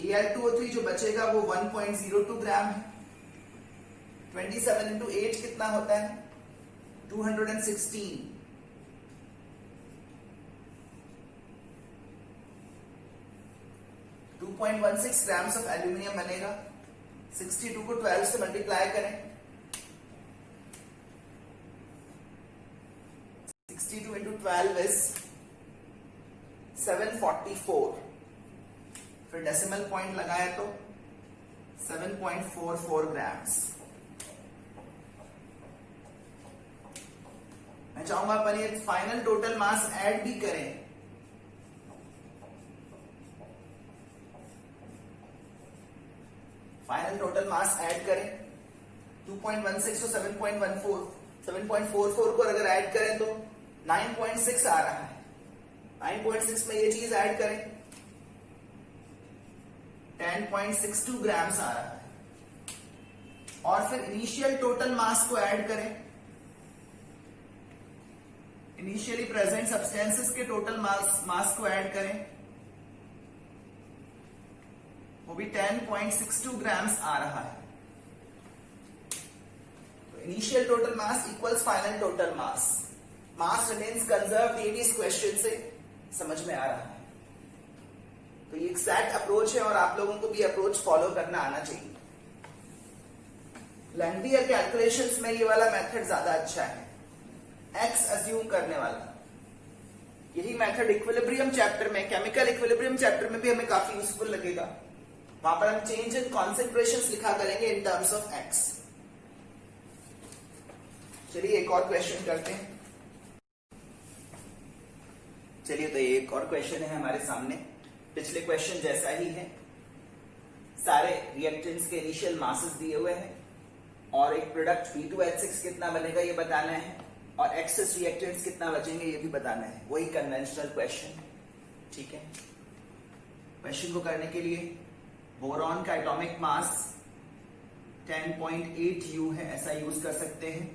Al2O3 जो बचेगा वो 1.02 ग्राम है। 27 इंटू 8 कितना होता है, 216। 2.16 ग्राम्स ऑफ एल्यूमिनियम बनेगा। 62 को 12 से मल्टीप्लाई करें, 62 इंटू 12 इज 744। फिर डेसिमल पॉइंट लगाया तो 7.44 ग्राम्स। मैं चाहूंगा अपन ये फाइनल टोटल मास ऐड भी करें। फाइनल टोटल मास ऐड करें 2.16 तो 7.14, 7.44 को अगर ऐड करें तो 9.6 आ रहा है। 9.6 में ये चीज ऐड करें 10.62 ग्राम्स आ रहा है। और फिर इनिशियल टोटल मास को ऐड करें, इनिशियली प्रेजेंट सब्सटेंसेस के टोटल मास को ऐड करें, वो भी 10.62 ग्राम्स आ रहा है। तो initial total mass equals final total mass. Mass remains conserved, ये भी इस क्वेश्चन से समझ में आ रहा है। तो ये एग्जैक्ट अप्रोच है और आप लोगों को भी अप्रोच फॉलो करना आना चाहिए। लेंथियर कैलकुलेशंस में ये वाला मेथड ज्यादा अच्छा है, एक्स अज्यूम करने वाला। यही मेथड इक्विलिब्रियम चैप्टर में, केमिकल इक्विलिब्रियम चैप्टर में भी हमें काफी यूजफुल लगेगा। वहां पर हम चेंज इन कॉन्सेंट्रेशंस लिखा करेंगे इन टर्म्स ऑफ एक्स। चलिए एक और क्वेश्चन करते हैं। चलिए तो एक और क्वेश्चन है हमारे सामने, पिछले क्वेश्चन जैसा ही है। सारे रिएक्टेंट्स के इनिशियल मासेस दिए हुए हैं और एक प्रोडक्ट B2H6 कितना बनेगा ये बताना है और एक्सेस रिएक्टेंट्स कितना बचेंगे ये भी बताना है। वही कन्वेंशनल क्वेश्चन, ठीक है। क्वेश्चन को करने के लिए बोरॉन का एटॉमिक मास 10.8 U है, ऐसा यूज कर सकते हैं।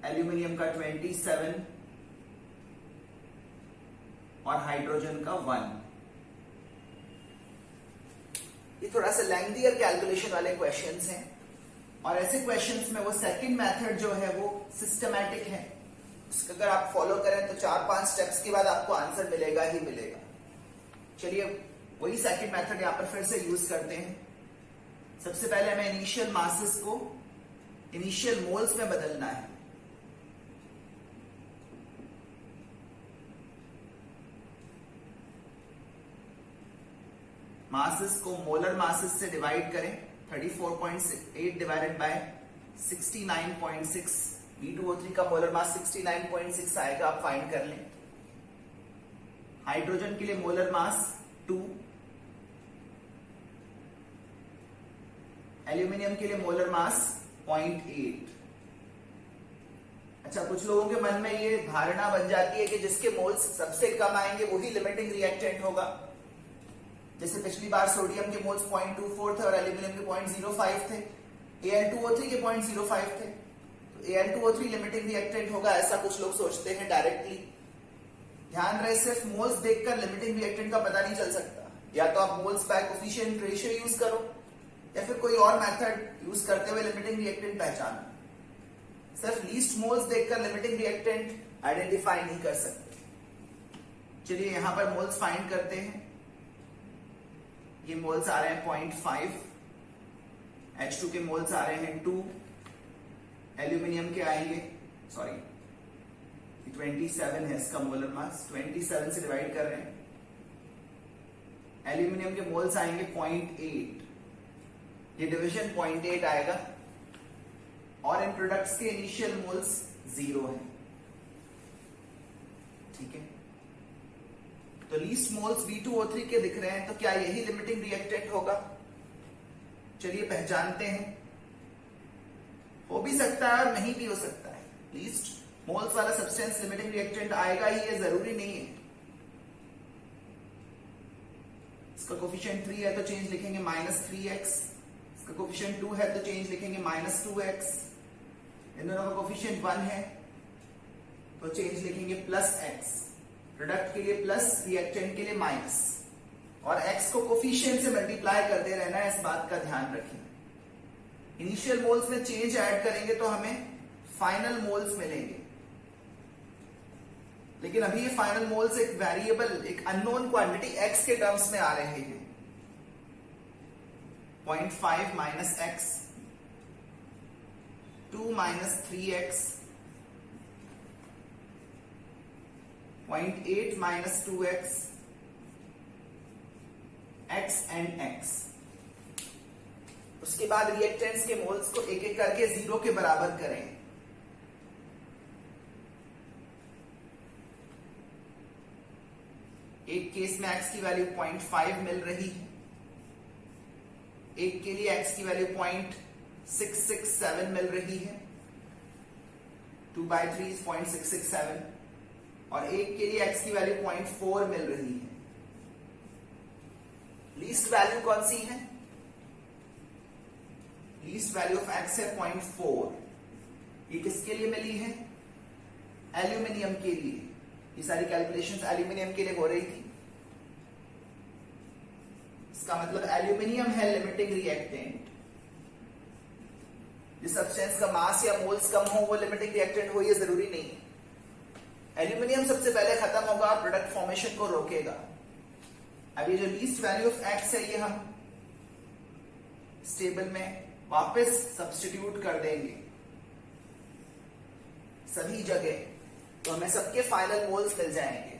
एल्यूमिनियम का 27 और हाइड्रोजन का 1। ये थोड़ा सा लेंथी कैलकुलेशन वाले क्वेश्चंस हैं, और ऐसे क्वेश्चंस में वो सेकंड मेथड जो है वो सिस्टमैटिक है। उसको अगर आप फॉलो करें तो 4-5 स्टेप्स के बाद आपको आंसर मिलेगा ही मिलेगा। चलिए वही सेकंड मेथड यहां पर फिर से यूज करते हैं। सबसे पहले हमें इनिशियल मासेस को इनिशियल मोल्स में बदलना है। मासेस को मोलर मासेस से डिवाइड करें। 34.8 डिवाइडेड बाय 69.6। B2O3 का मोलर मास 69.6 आएगा, आप फाइंड कर लें। हाइड्रोजन के लिए मोलर मास 2, एल्यूमिनियम के लिए मोलर मास 0.8। अच्छा, कुछ लोगों के मन में ये धारणा बन जाती है कि जिसके मोल्स सबसे कम आएंगे वही लिमिटिंग रिएक्टेंट होगा। जैसे पिछली बार सोडियम के मोल्स 0.24 थे और एल्यूमिनियम के 0.05 थे, Al2O3 के 0.05 थे, तो Al2O3 लिमिटिंग रिएक्टेंट होगा, ऐसा कुछ लोग सोचते हैं डायरेक्टली। ध्यान रहे, सिर्फ मोल्स देखकर लिमिटिंग रिएक्टेंट का पता नहीं चल सकता। या तो आप moles bye coefficient ratio use करो या फिर कोई और मेथड यूज करते हुए लिमिटिंग रिएक्टेंट पहचानो। सिर्फ लीस्ट मोल्स देखकर लिमिटिंग रिएक्टेंट आइडेंटिफाई नहीं कर सकते। चलिए यहां पर मोल्स फाइंड करते हैं। ये मोल्स आ रहे हैं 0.5, H2 के मोल्स आ रहे हैं 2, एल्यूमिनियम के आएंगे, सॉरी 27 है इसका मोलर मास, 27 से डिवाइड कर रहे हैं। एल्यूमिनियम के मोल्स आएंगे 0.8, ये डिवीजन 0.8 आएगा, और इन प्रोडक्ट्स के इनिशियल मोल्स 0 है। ठीक है, तो लीस्ट मोल्स B2O3 के दिख रहे हैं, तो क्या यही लिमिटिंग रिएक्टेंट होगा? चलिए पहचानते हैं। हो भी सकता है और नहीं भी हो सकता है। लीस्ट मोल्स वाला सब्सटेंस लिमिटिंग रिएक्टेंट आएगा ही, ये जरूरी नहीं है। इसका कोफिशिएंट 3 है तो चेंज लिखेंगे -3x, इसका कोफिशिएंट 2 है तो चेंज लिखेंगे -2x, इन दोनों का कोफिशिएंट 1 है तो चेंज लिखेंगे +x। प्रोडक्ट के लिए प्लस, रिएक्टेंट के लिए माइनस, और x को कोफिशिएंट से मल्टीप्लाई करते रहना है, इस बात का ध्यान रखें। इनिशियल मोल्स में चेंज ऐड करेंगे तो हमें फाइनल मोल्स मिलेंगे, लेकिन अभी ये फाइनल मोल्स एक वेरिएबल, एक अननोन क्वांटिटी x के टर्म्स में आ रहे हैं। 0.5 minus x, 2 minus 3x, 0.8 minus 2x, x and x। उसके बाद रिएक्टेंट्स के मोल्स को एक एक करके 0 के बराबर करें। एक केस में x की वैल्यू 0.5 मिल रही है, एक के लिए x की वैल्यू 0.667 मिल रही है, 2/3 is 0.667, और एक के लिए x की वैल्यू 0.4 मिल रही है। लीस्ट वैल्यू कौन सी है? लीस्ट वैल्यू ऑफ x है 0.4। ये किसके लिए मिली है? एल्यूमिनियम के लिए। ये सारी कैलकुलेशंस एल्यूमिनियम के लिए हो रही थी। इसका मतलब एल्यूमिनियम है लिमिटिंग रिएक्टेंट। जिस सब्सटेंस का मास या मोल्स कम हो वो लिमिटिंग रिएक्टेंट हो, ये जरूरी नहीं है। एल्यूमिनियम सबसे पहले खत्म होगा और प्रोडक्ट फॉर्मेशन को रोकेगा। अब ये जो लीस्ट वैल्यू ऑफ x है, ये हम इस टेबल में वापस सब्स्टिट्यूट कर देंगे सभी जगह, तो हमें सबके फाइनल मोल्स मिल जाएंगे।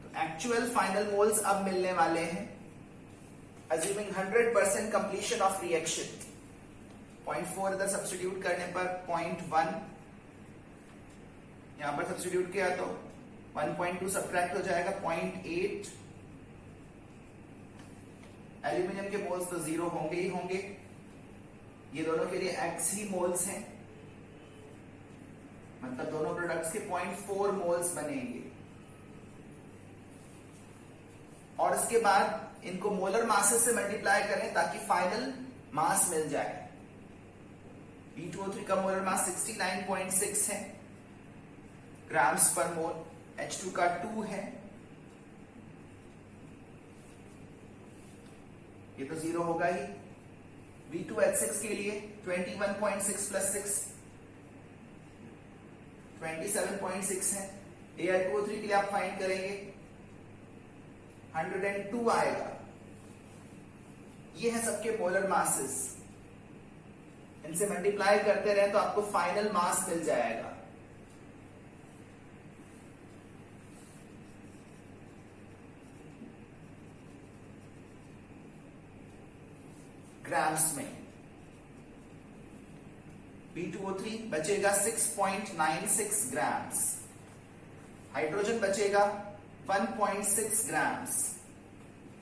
तो एक्चुअल फाइनल मोल्स अब मिलने वाले हैं, अज्यूमिंग 100% कंप्लीशन ऑफ रिएक्शन। 0.4 इधर सब्स्टिट्यूट करने पर 0.1, यहां पर सब्स्टिट्यूट किया तो 1.2 सब्ट्रैक्ट हो जाएगा 0.8। एल्यूमिनियम के मोल्स तो 0 होंगे ही होंगे। ये दोनों के लिए x ही मोल्स हैं, मतलब दोनों प्रोडक्ट्स के 0.4 मोल्स बनेंगे। और इसके बाद इनको मोलर मासेस से मल्टीप्लाई करें ताकि फाइनल मास मिल जाए। B2O3 का मोलर मास 69.6 है ग्राम्स पर मोल, H2 का 2 है, ये तो 0 होगा ही। B2H6 के लिए 21.6 प्लस 6 27.6 है। Al2O3 के लिए आप फाइंड करेंगे 102 आएगा। ये है सबके मोलर मासेस, इनसे मल्टीप्लाई करते रहे तो आपको फाइनल मास मिल जाएगा। ग्राम्स में B2O3 बचेगा 6.96 ग्राम्स, हाइड्रोजन बचेगा 1.6 ग्राम्स,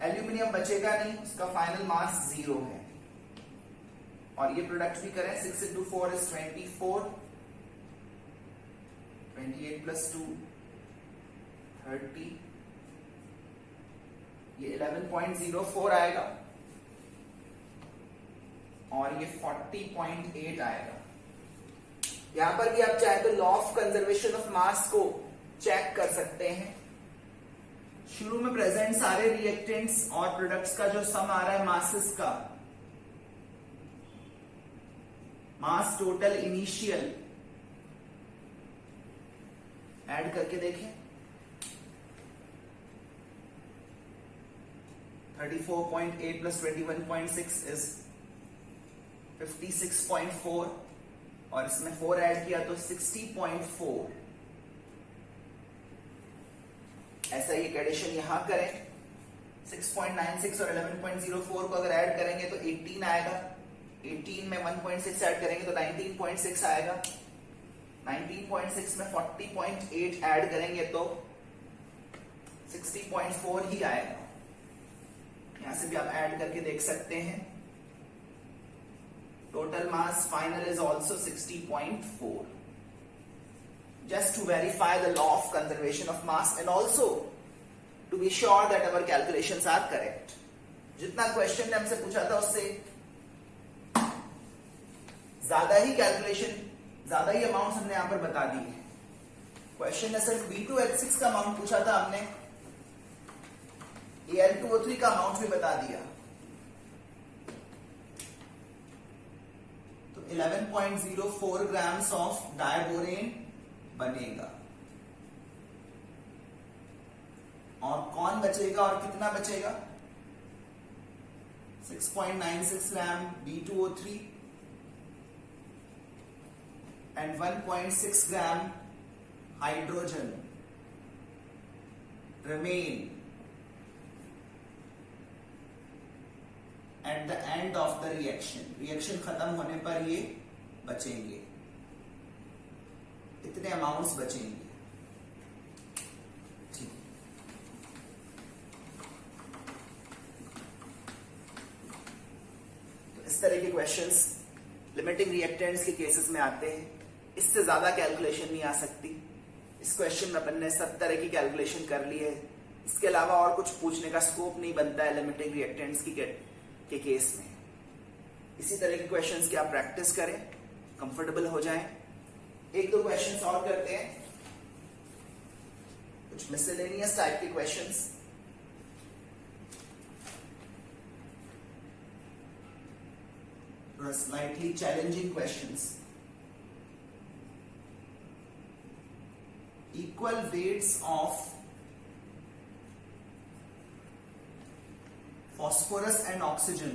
एल्यूमिनियम बचेगा नहीं, उसका फाइनल मास 0 है। और ये प्रोडक्ट भी करें, 6 into 4 is 24, 28 plus 2 30, ये 11.04 आएगा और ये 40.8 आएगा। यहां पर भी आप चाहे तो law of conservation of mass को चेक कर सकते हैं। शुरू में प्रेजेंट सारे रिएक्टेंट्स और प्रोडक्ट्स का जो सम आ रहा है मासेस का, मास टोटल इनिशियल ऐड करके देखें, 34.8 plus 21.6 is 56.4 और इसमें 4 ऐड किया तो 60.4। ऐसा ही एक एडिशन यहां करें, 6.96 और 11.04 को अगर ऐड करेंगे तो 18 आएगा, 18 में 1.6 ऐड करेंगे तो 19.6 आएगा, 19.6 में 40.8 ऐड करेंगे तो 60.4 ही आएगा। यहां से भी आप ऐड करके देख सकते हैं। Total mass final is also 60.4. Just to verify the law of conservation of mass and also to be sure that our calculations are correct. जितना क्वेश्चन ने हमसे पूछा था उससे ज्यादा ही कैलकुलेशन, ज्यादा ही अमाउंट हमने यहां पर बता दी है। क्वेश्चन ने सिर्फ B2H6 का अमाउंट पूछा था, हमने Al2O3 का अमाउंट भी बता दिया। तो 11.04 ग्राम्स ऑफ डायबोरेन बनेगा। और कौन बचेगा और कितना बचेगा? 6.96 ग्राम B2O3 and 1.6 gram hydrogen remain at the end of the reaction. Reaction खत्म होने पर ये बचेंगे, इतने अमाउंट्स बचेंगे। ठीक, तो इस तरह के क्वेश्चंस लिमिटिंग रिएक्टेंट्स के केसेस में आते हैं। इससे ज्यादा कैलकुलेशन नहीं आ सकती। इस क्वेश्चन में अपन ने सब तरह की कैलकुलेशन कर ली है। इसके अलावा और कुछ पूछने का स्कोप नहीं बनता है लिमिटिंग रिएक्टेंट्स के केस में। इसी तरह के क्वेश्चंस की आप प्रैक्टिस करें, कंफर्टेबल हो जाएं। एक दो क्वेश्चंस और करते हैं, कुछ मिसलेनियस टाइप के questions. Slightly challenging questions. Equal weights of phosphorus and oxygen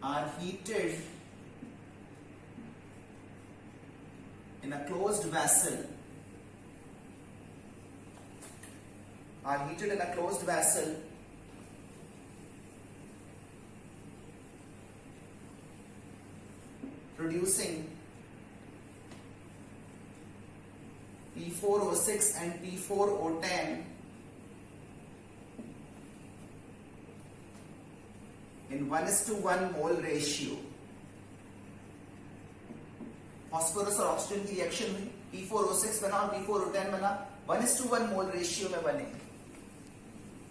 are heated in a closed vessel producing P4O6 and P4O10 in 1:1 mole ratio। Phosphorus और ऑक्सीजन की रिएक्शन हुई, P4O6 बना और P4O10 बना, 1:1 मोल रेशियो में बने,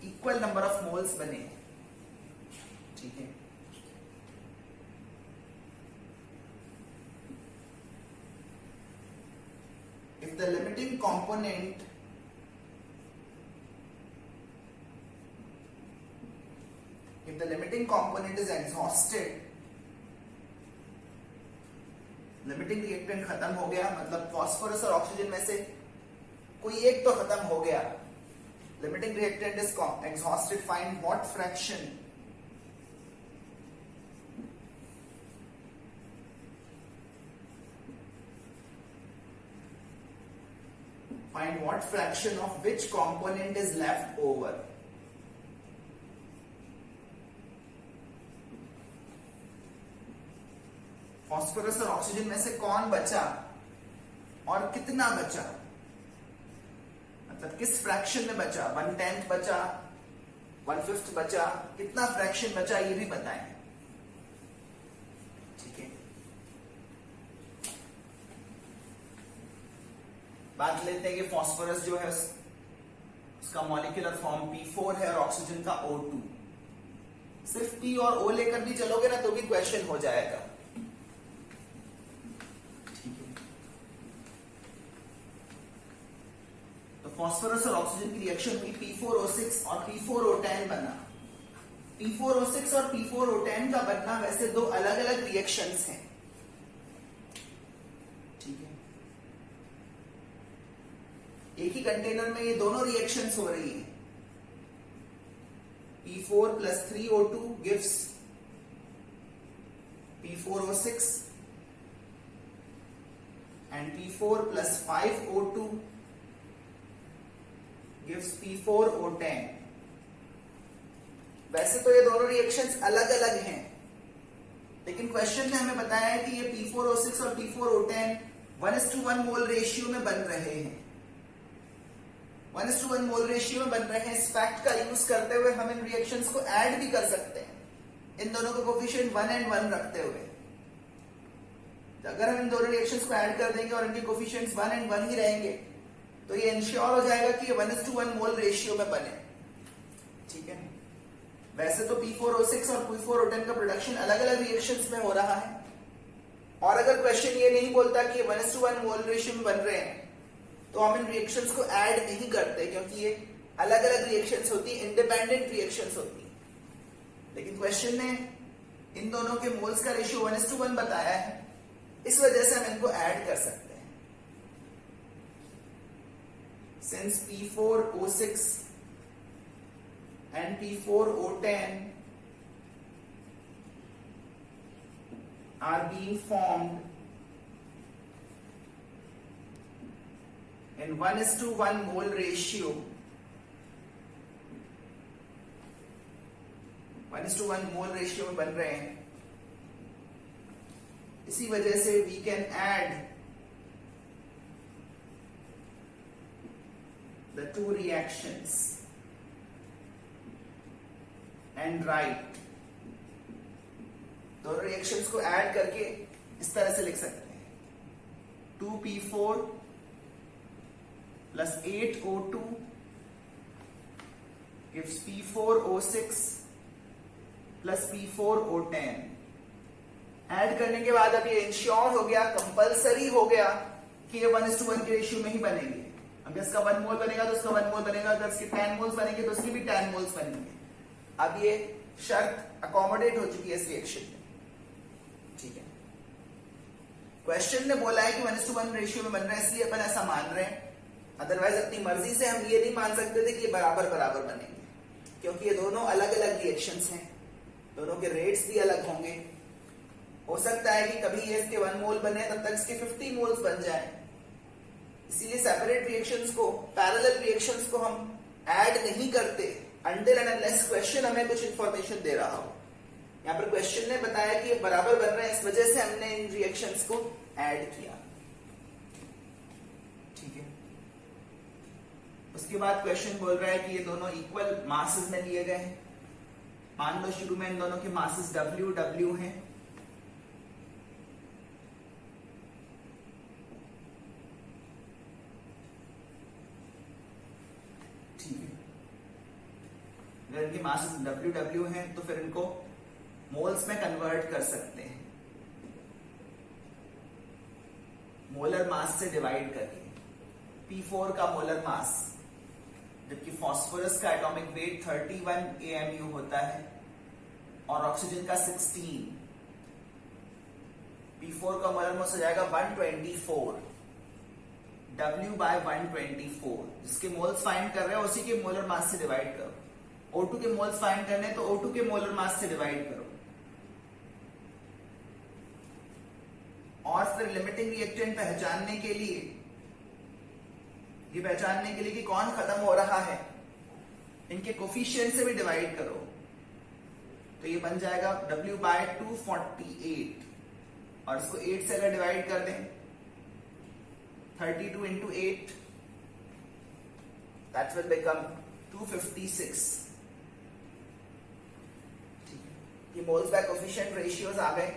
equal number of moles बने, ठीक है। If the limiting component is exhausted, limiting reactant खत्म हो गया, मतलब फास्फोरस और ऑक्सीजन में से कोई एक तो खत्म हो गया, limiting reactant is exhausted, find what fraction of which component is left over. Phosphorus और ऑक्सीजन में से कौन बचा और कितना बचा, मतलब किस फ्रैक्शन में बचा, 1/10 बचा, 1/5 बचा, कितना फ्रैक्शन बचा ये भी बताएं, ठीक है। बात लेते हैं कि फास्फोरस जो है उसका मॉलिक्यूलर फॉर्म P4 है और ऑक्सीजन का O2। सिर्फ P और O लेकर भी चलोगे ना तो भी क्वेश्चन हो जाएगा, फास्फोरस और ऑक्सीजन की रिएक्शन हुई, P4O6 और P4O10 बना। P4O6 और P4O10 का बनना वैसे दो अलग अलग रिएक्शंस हैं, ठीक है। एक ही कंटेनर में ये दोनों रिएक्शंस हो रही हैं। P4 + 3O2 gives P4O6 and P4 + 5O2 gives P4O10। वैसे तो ये दोनों रिएक्शंस अलग अलग हैं, लेकिन क्वेश्चन ने हमें बताया है कि ये P4O6 और P4O10 1:1 मोल रेशियो में बन रहे हैं, 1:1 मोल रेशियो में बन रहे हैं। इस फैक्ट का यूज करते हुए हम इन रिएक्शंस को ऐड भी कर सकते हैं, इन दोनों का कोफिशिएंट 1 और 1 रखते हुए। अगर हम इन दोनों रिएक्शंस को ऐड कर देंगे और इनके कोफिशिएंट्स 1 और 1 ही रहेंगे तो ये इंश्योर हो जाएगा कि ये 1:1 मोल रेशियो में बने, ठीक है। वैसे तो P4O6 और P4O10 का प्रोडक्शन अलग अलग रिएक्शंस में हो रहा है, और अगर क्वेश्चन ये नहीं बोलता कि ये 1:1 मोल रेशियो में बन रहे हैं तो हम इन रिएक्शंस को ऐड नहीं करते, क्योंकि ये अलग अलग रिएक्शंस होती, इंडिपेंडेंट रिएक्शंस होती। लेकिन क्वेश्चन ने इन दोनों के मोल्स का रेशियो 1:1 बताया है, इस वजह से हम इनको ऐड कर सकते हैं। Since P4O6 and P4O10 are being formed in 1:1 mole ratio, 1:1 mole ratio में बन रहे हैं, इसी वजह से we can add the two reactions and write, दोनों रिएक्शंस को ऐड करके इस तरह से लिख सकते हैं, 2P4 + 8O2 gives P4O6 + P4O10। Add करने के बाद अब ये इंश्योर हो गया, कंपलसरी हो गया कि ये 1:1 के रेशियो में ही बनेंगे। अगर इसका 1 मोल बनेगा तो उसका 1 मोल बनेगा, अगर इसके 10 मोल्स बनेंगे तो उसकी भी 10 मोल्स बनेंगे। अब ये शर्त अकोमोडेट हो चुकी है इस रिएक्शन में, ठीक है। क्वेश्चन ने बोला है कि 1:1 रेशियो में बन रहा है, इसलिए अपन ऐसा मान रहे हैं, अदरवाइज अपनी मर्जी से हम ये नहीं मान सकते थे कि ये बराबर बराबर बनेंगे, क्योंकि ये दोनों अलग अलग रिएक्शंस हैं, दोनों के रेट्स भी अलग होंगे। हो सकता है कि कभी ये इसके 1 मोल बने तब तक इसके 50 मोल्स बन जाए, इसीलिए सेपरेट रिएक्शंस को, पैरेलल रिएक्शंस को हम ऐड नहीं करते अनटिल एंड अनलेस क्वेश्चन हमें कुछ इंफॉर्मेशन दे रहा हो। यहाँ पर क्वेश्चन ने बताया कि ये बराबर बन रहे हैं, इस वजह से हमने इन रिएक्शंस को ऐड किया, ठीक है। उसके बाद क्वेश्चन बोल रहा है कि ये दोनों इक्वल मासेस में लिए गए हैं। मान लो शुरू में इन दोनों के मासेस W W हैं, अगर इनके मास WW है तो फिर इनको मोल्स में कन्वर्ट कर सकते हैं, मोलर मास से डिवाइड करके। P4 का मोलर मास, जबकि फास्फोरस का एटॉमिक वेट 31 AMU होता है और ऑक्सीजन का 16। P4 का मोलर मास हो जाएगा 124, W by 124। जिसके मोल्स फाइंड कर रहे हो उसी के मोलर मास से डिवाइड करो। O2 के मोल्स फाइंड करने तो O2 के मोलर मास से डिवाइड करो। और फिर लिमिटिंग रिएक्टेंट पहचानने के लिए, ये पहचानने के लिए कि कौन खत्म हो रहा है, इनके कोफिशिएंट से भी डिवाइड करो। तो ये बन जाएगा W by 248 और इसको 8 से अगर डिवाइड कर दें 32 into 8 that will become 256। ये मोल्स बाय कोफिशिएंट रेशियोज आ गए।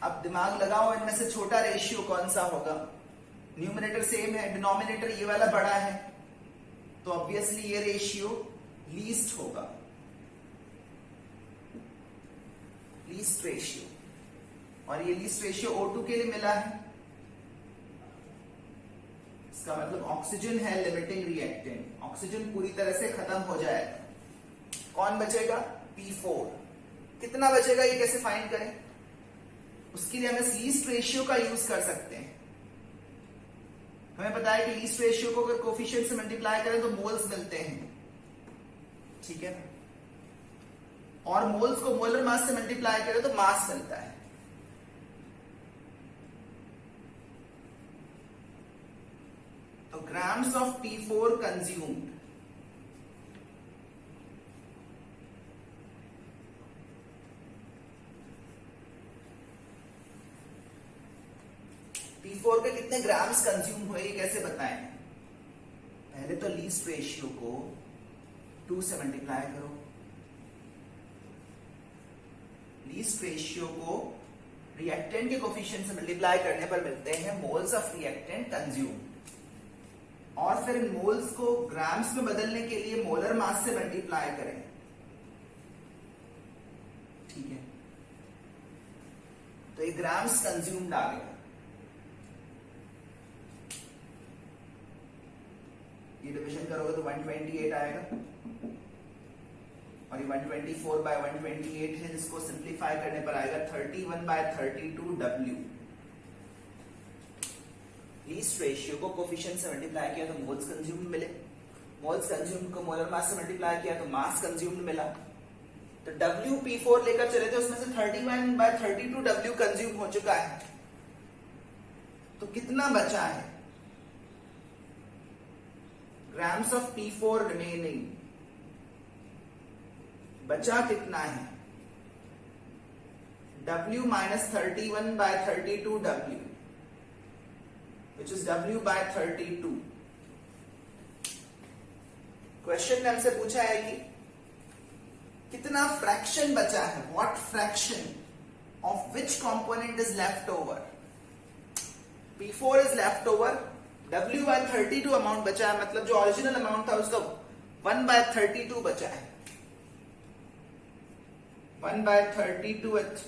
अब दिमाग लगाओ इनमें से छोटा रेशियो कौन सा होगा। न्यूमरेटर सेम है, डिनोमिनेटर ये वाला बड़ा है, तो ऑब्वियसली ये रेशियो लीस्ट होगा, लीस्ट रेशियो। और ये लीस्ट रेशियो O2 के लिए मिला है। इसका मतलब ऑक्सीजन है लिमिटिंग रिएक्टेंट, ऑक्सीजन पूरी तरह से खत्म हो जाएगा। कौन बचेगा? P4। कितना बचेगा ये कैसे फाइंड करें? उसके लिए हम इस लीस्ट रेशियो का यूज कर सकते हैं। हमें पता है कि लीस्ट रेशियो को अगर कोफिशिएंट से मल्टीप्लाई करें तो मोल्स मिलते हैं, ठीक है ना? और मोल्स को मोलर मास से मल्टीप्लाई करें तो मास मिलता है। तो grams of P4 consumed, P4 के कितने ग्राम्स कंज्यूम हुए ये कैसे बताएं? पहले तो लीस्ट रेशियो को 2 से मल्टीप्लाई करो। लीस्ट रेशियो को रिएक्टेंट के कोफिशिएंट से मल्टीप्लाई करने पर मिलते हैं मोल्स ऑफ रिएक्टेंट कंज्यूम। और फिर इन मोल्स को ग्राम्स में बदलने के लिए मोलर मास से मल्टीप्लाई करें, ठीक है? तो ये ग्राम्स कंज्यूम्ड आ गया। ये डिवीजन करोगे तो 128 आएगा और ये 124 by 128 है, जिसको सिंप्लीफाई करने पर आएगा 31 by 32 W। लीस्ट रेशियो को कोफिशिएंट से मल्टीप्लाई किया तो मोल्स कंज्यूम्ड मिले, मोल्स कंज्यूम्ड को मोलर मास से मल्टीप्लाई किया तो मास कंज्यूम्ड मिला। तो W P4 लेकर चले थे, उसमें से 31 by 32 W कंज्यूम हो चुका है। तो कितना बचा है? ग्राम्स ऑफ P4 रिमेनिंग, बचा कितना है? W minus 31 by 32 W, which is W by 32। Question में हमसे पूछा है कि कितना फ्रैक्शन बचा है, what fraction of which component is left over. P4 is left over, W by 32 amount बचा है, मतलब जो ओरिजिनल अमाउंट था उसका 1 by 32 बचा है। 1 by 32th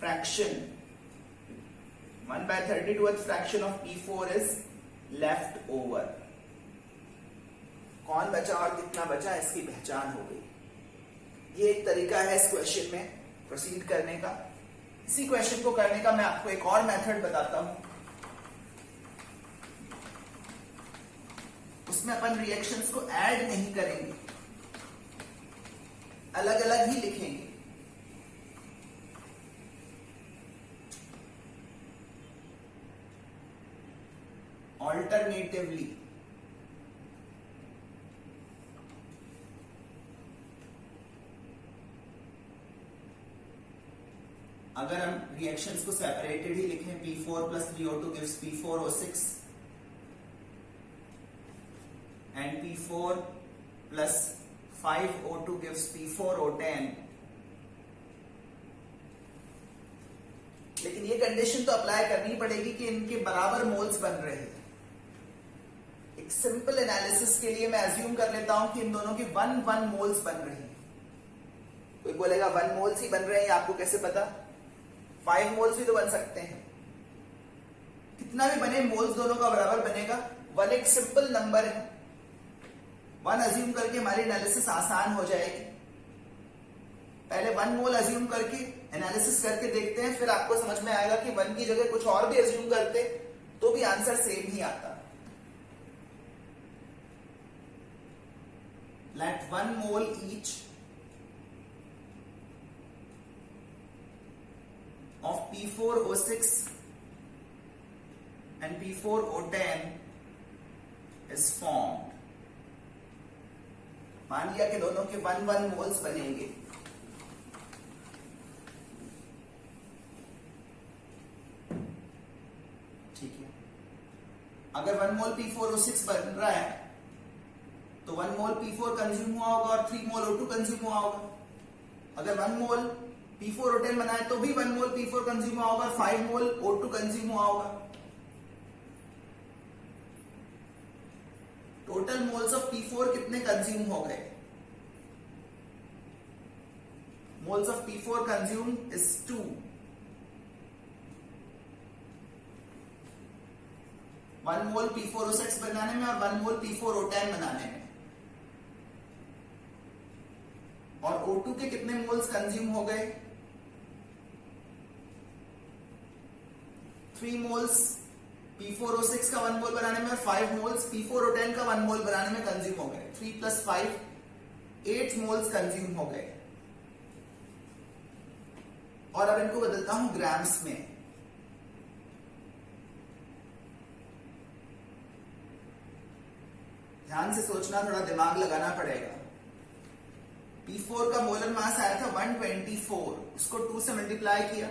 fraction, 1 by 32th fraction of P4 is left over। कौन बचा और कितना बचा इसकी पहचान हो गई। ये एक तरीका है इस क्वेश्चन में प्रोसीड करने का। इसी क्वेश्चन को करने का मैं आपको एक और मेथड बताता हूं। उसमें अपन रिएक्शंस को ऐड नहीं करेंगे, अलग अलग ही लिखेंगे। ऑल्टरनेटिवली अगर हम रिएक्शंस को सेपरेटेड ही लिखें, P4 plus 3O2 gives P4O6 and P4 plus 5O2 gives P4O10। लेकिन ये कंडीशन तो अप्लाई करनी पड़ेगी कि इनके बराबर मोल्स बन रहे हैं। एक सिंपल एनालिसिस के लिए मैं अज्यूम कर लेता हूं कि इन दोनों की 1 मोल्स बन रही है। कोई बोलेगा 1 मोल्स ही बन रहे हैं, आपको कैसे पता? 5 मोल्स भी तो बन सकते हैं। कितना भी बने, मोल्स दोनों का बराबर बनेगा। 1 एक सिंपल नंबर है, 1 अज्यूम करके हमारी एनालिसिस आसान हो जाएगी। पहले 1 मोल अज्यूम करके एनालिसिस करके देखते हैं, फिर आपको समझ में आएगा कि 1 की जगह कुछ और भी अज्यूम करते तो भी आंसर सेम ही आता। Let 1 mole each of P4O6 and P4O10 is formed. मान लिया कि दोनों के 1 मोल्स बनेंगे। ठीक है, अगर 1 मोल P4O6 बन रहा है तो 1 मोल P4 कंज्यूम हुआ होगा और 3 मोल O2 कंज्यूम हुआ होगा। अगर 1 मोल P4O10 बना है तो भी 1 मोल P4 कंज्यूम हुआ होगा और 5 मोल O2 कंज्यूम हुआ होगा। टोटल मोल्स ऑफ P4 कितने कंज्यूम हो गए? Moles of P4 consume is 2। 1 mole P4O6 बनाने में और 1 मोल P4O10 बनाने में। और O2 के कितने मोल्स कंज्यूम हो गए? 3 मोल्स P4O6 का 1 मोल बनाने में और 5 मोल्स P4O10 का 1 मोल बनाने में कंज्यूम हो गए। 3 + 5 8 मोल्स कंज्यूम हो गए। और अब इनको बदलता हूं ग्राम्स में। ध्यान से सोचना, थोड़ा दिमाग लगाना पड़ेगा। P4 का मोलर मास आया था 124, उसको 2 से मल्टीप्लाई किया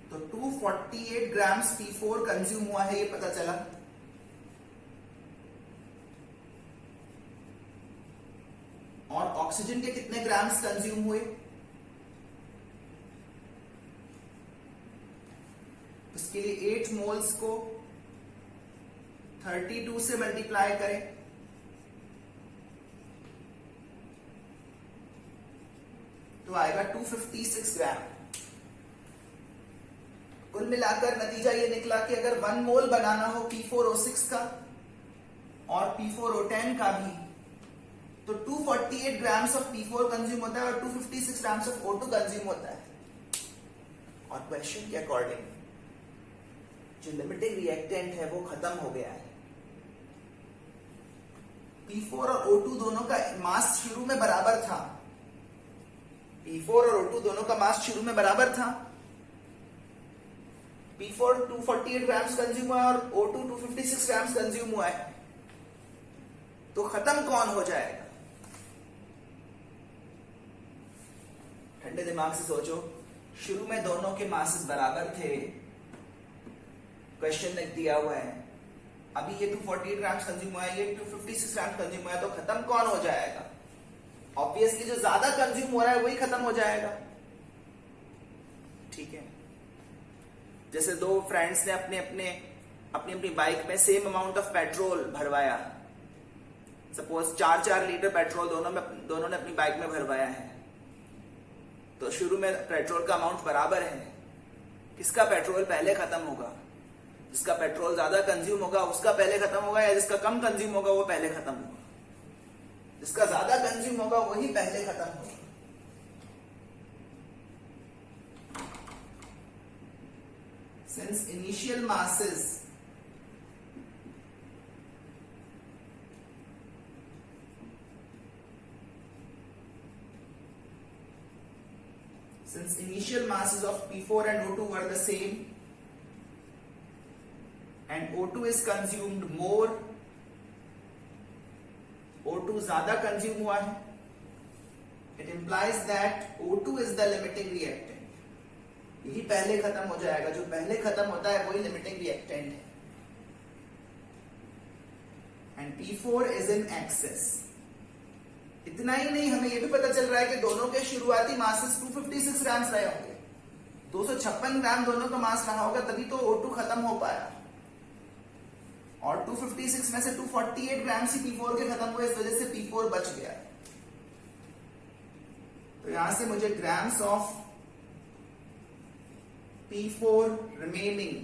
तो 248 ग्राम्स P4 कंज्यूम हुआ है, ये पता चला। और ऑक्सीजन के कितने ग्राम्स कंज्यूम हुए? उसके लिए 8 मोल्स को 32 से मल्टीप्लाई करें तो आएगा 256 ग्राम। कुल मिलाकर नतीजा ये निकला कि अगर 1 मोल बनाना हो P4O6 का और P4O10 का भी तो 248 ग्राम्स ऑफ P4 कंज्यूम होता है और 256 ग्राम्स ऑफ O2 कंज्यूम होता है। और क्वेश्चन के अकॉर्डिंग जो लिमिटिंग रिएक्टेंट है वो खत्म हो गया है। P4 और O2 दोनों का मास शुरू में बराबर था। P4 और O2 दोनों का मास शुरू में बराबर था। P4 248 ग्राम्स कंज्यूम हुआ और O2 256 ग्राम्स कंज्यूम हुआ है। तो खत्म कौन हो जाएगा? ठंडे दिमाग से सोचो। शुरू में दोनों के मासेस बराबर थे, क्वेश्चन लिख दिया हुआ है। अभी ये 248 ग्राम्स कंज्यूम हुआ है, ये 256 ग्राम्स कंज्यूम हुआ है, तो खत्म कौन हो जाएगा? ऑब्वियसली जो ज्यादा कंज्यूम हो रहा है वही खत्म हो जाएगा। ठीक है, जैसे दो फ्रेंड्स ने अपनी बाइक में सेम अमाउंट ऑफ पेट्रोल भरवाया। सपोज 4-4 लीटर पेट्रोल दोनों ने अपनी बाइक में भरवाया है। तो शुरू में पेट्रोल का अमाउंट बराबर है। किसका पेट्रोल पहले खत्म होगा? जिसका पेट्रोल ज्यादा कंज्यूम होगा उसका पहले खत्म होगा, या जिसका कम कंज्यूम होगा वो पहले खत्म होगा? जिसका ज्यादा कंज्यूम होगा वही पहले खत्म होगा। Since initial masses of P4 and O2 were the same and O2 is consumed more, O2 ज्यादा कंज्यूम हुआ है, it implies that O2 is the limiting reactant. यही पहले खत्म हो जाएगा। जो पहले खत्म होता है वही लिमिटिंग रिएक्टेंट है। And P4 is in excess. इतना ही नहीं, हमें यह भी पता चल रहा है कि दोनों के शुरुआती मासेस 256 ग्राम्स रहे होंगे। 256 ग्राम दोनों का मास रहा होगा, तभी तो O2 खत्म हो पाया। और 256 में से 248 ग्राम ही P4 के खत्म हुए, इस वजह से P4 बच गया। तो यहां से मुझे ग्राम्स ऑफ P4 रिमेनिंग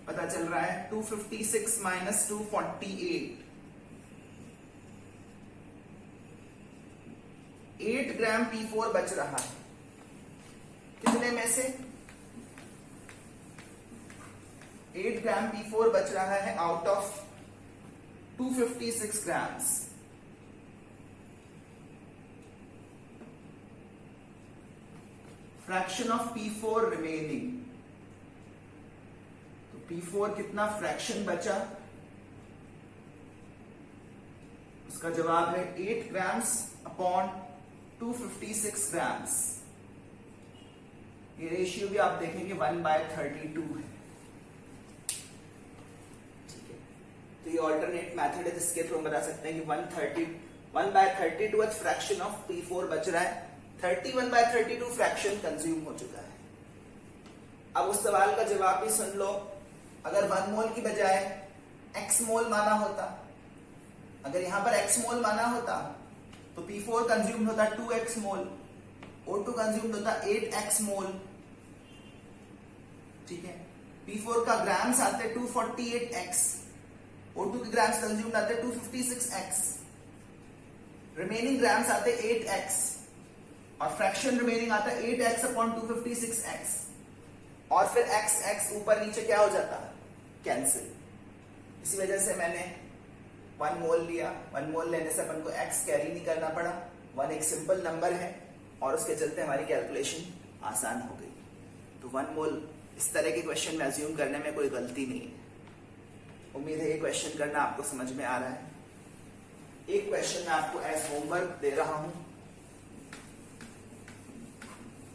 पता चल रहा है। 256 माइनस 248, 8 ग्राम P4 बच रहा है। कितने में से? 8 ग्राम P4 बच रहा है out of 256 grams. Fraction of P4 remaining, तो P4 कितना फ्रैक्शन बचा? उसका जवाब है 8 ग्राम्स अपॉन 256 ग्राम्स। ये रेशियो भी आप देखेंगे 1/32 है। ठीक है, तो ये ऑल्टरनेट मेथड है जिसके थ्रू हम बता सकते हैं कि 1/32 फ्रैक्शन ऑफ P4 बच रहा है। 31/32 फ्रैक्शन कंज्यूम हो चुका है। अब उस सवाल का जवाब भी सुन लो। अगर 1 मोल की बजाय x मोल माना होता, अगर यहां पर x मोल माना होता तो P4 कंज्यूम होता 2x मोल, O2 कंज्यूम होता 8x मोल। ठीक है, P4 का ग्राम्स आते 248x, O2 के ग्राम्स कंज्यूम आते 256x, रिमेनिंग ग्राम्स आते 8x और फ्रैक्शन रिमेनिंग आता है 8x अपॉन 256x, और फिर x ऊपर नीचे क्या हो जाता? कैंसिल। इसी वजह से मैंने 1 मोल लिया। 1 मोल लेने से अपन को x कैरी नहीं करना पड़ा। 1 एक सिंपल नंबर है और उसके चलते हमारी कैलकुलेशन आसान हो गई। तो 1 मोल इस तरह के क्वेश्चन में अज्यूम करने में कोई गलती नहीं है। उम्मीद है ये क्वेश्चन करना आपको समझ में आ रहा है। एक क्वेश्चन मैं आपको एज होमवर्क दे रहा हूं,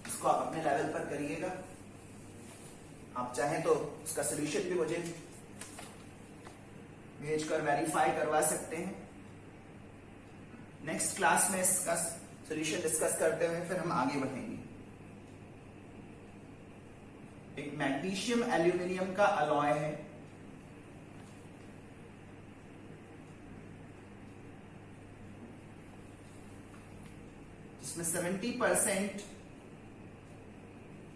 इसको आप अपने लेवल पर करिएगा। आप चाहें तो इसका सोल्यूशन भी मुझे भेजकर वेरीफाई करवा सकते हैं। नेक्स्ट क्लास में इसका सोल्यूशन डिस्कस करते हुए फिर हम आगे बढ़ेंगे। एक मैग्नीशियम एल्यूमिनियम का अलॉय है, जिसमें 70%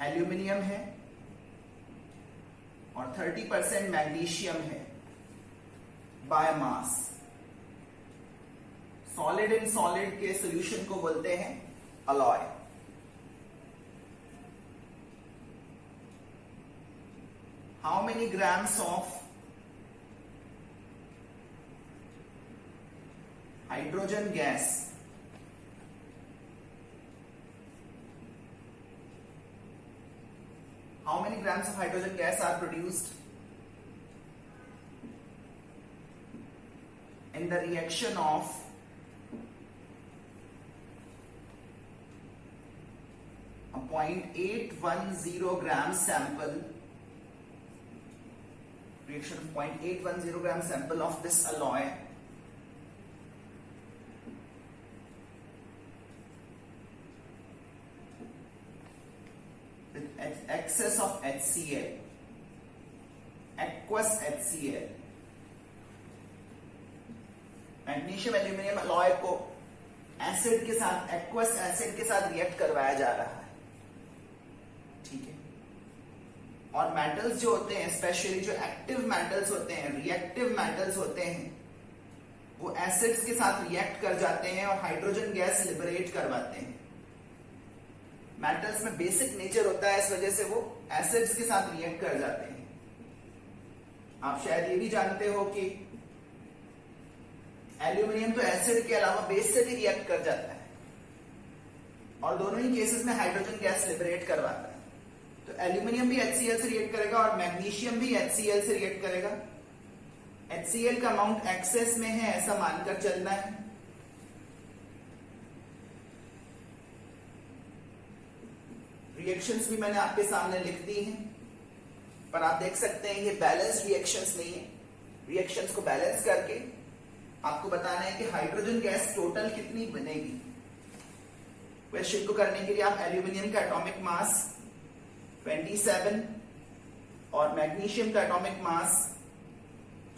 एल्यूमिनियम है और 30% मैग्नीशियम है by mass. Solid in solid के सॉल्यूशन को बोलते हैं alloy. How many grams of hydrogen gas how many grams of hydrogen gas are produced in the reaction of a 0.810 gram sample, reaction of 0.810 gram sample of this alloy with excess of HCl, aqueous HCl। Magnesium aluminium alloy को acid के साथ, aqueous acid के साथ react करवाया जा रहा है। ठीक है, और मेटल्स जो होते हैं, स्पेशली जो एक्टिव मेटल्स होते हैं, रिएक्टिव मेटल्स होते हैं, वो एसिड्स के साथ रिएक्ट कर जाते हैं और हाइड्रोजन गैस लिबरेट करवाते हैं। मेटल्स में बेसिक नेचर होता है, इस वजह से वो एसिड्स के साथ रिएक्ट कर जाते हैं। आप शायद ये भी जानते हो कि एल्यूमिनियम तो एसिड के अलावा बेस से भी रिएक्ट कर जाता है और दोनों ही केसेस में हाइड्रोजन गैस लिबरेट करवाता है। तो एल्यूमिनियम भी HCl से रिएक्ट करेगा और मैग्नीशियम भी HCl से रिएक्ट करेगा। HCl का अमाउंट एक्सेस में है ऐसा मानकर चलना है। रिएक्शंस भी मैंने आपके सामने लिख दी हैं, पर आप देख सकते हैं ये बैलेंस रिएक्शंस नहीं है। रिएक्शंस को बैलेंस करके आपको बताना है कि हाइड्रोजन गैस टोटल कितनी बनेगी। क्वेश्चन को करने के लिए आप एल्यूमिनियम का एटॉमिक मास 27 और मैग्नीशियम का एटॉमिक मास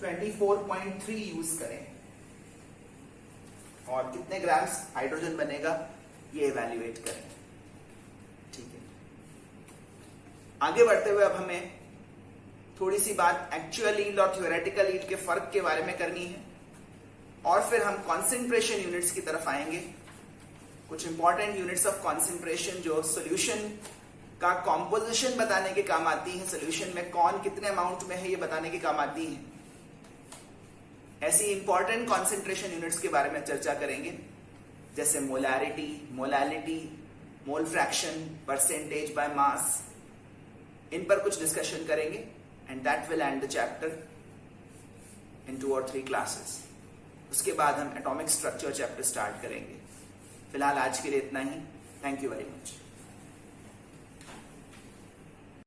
24.3 यूज करें और कितने ग्राम्स हाइड्रोजन बनेगा ये इवैल्यूएट करें। ठीक है, आगे बढ़ते हुए अब हमें थोड़ी सी बात एक्चुअल यील्ड और थ्योरेटिकल यील्ड के फर्क के बारे में करनी है और फिर हम कॉन्सेंट्रेशन यूनिट्स की तरफ आएंगे। कुछ इंपॉर्टेंट यूनिट्स ऑफ कॉन्सेंट्रेशन जो सॉल्यूशन का कॉम्पोजिशन बताने के काम आती है, सॉल्यूशन में कौन कितने अमाउंट में है ये बताने के काम आती है। ऐसी इंपॉर्टेंट कॉन्सेंट्रेशन यूनिट्स के बारे में चर्चा करेंगे जैसे molarity, molality, mole fraction, percentage by mass. इन पर कुछ डिस्कशन करेंगे and that will end the chapter in 2 और 3 क्लासेस। उसके बाद हम एटॉमिक स्ट्रक्चर चैप्टर स्टार्ट करेंगे। फिलहाल आज के लिए इतना ही। Thank you very much.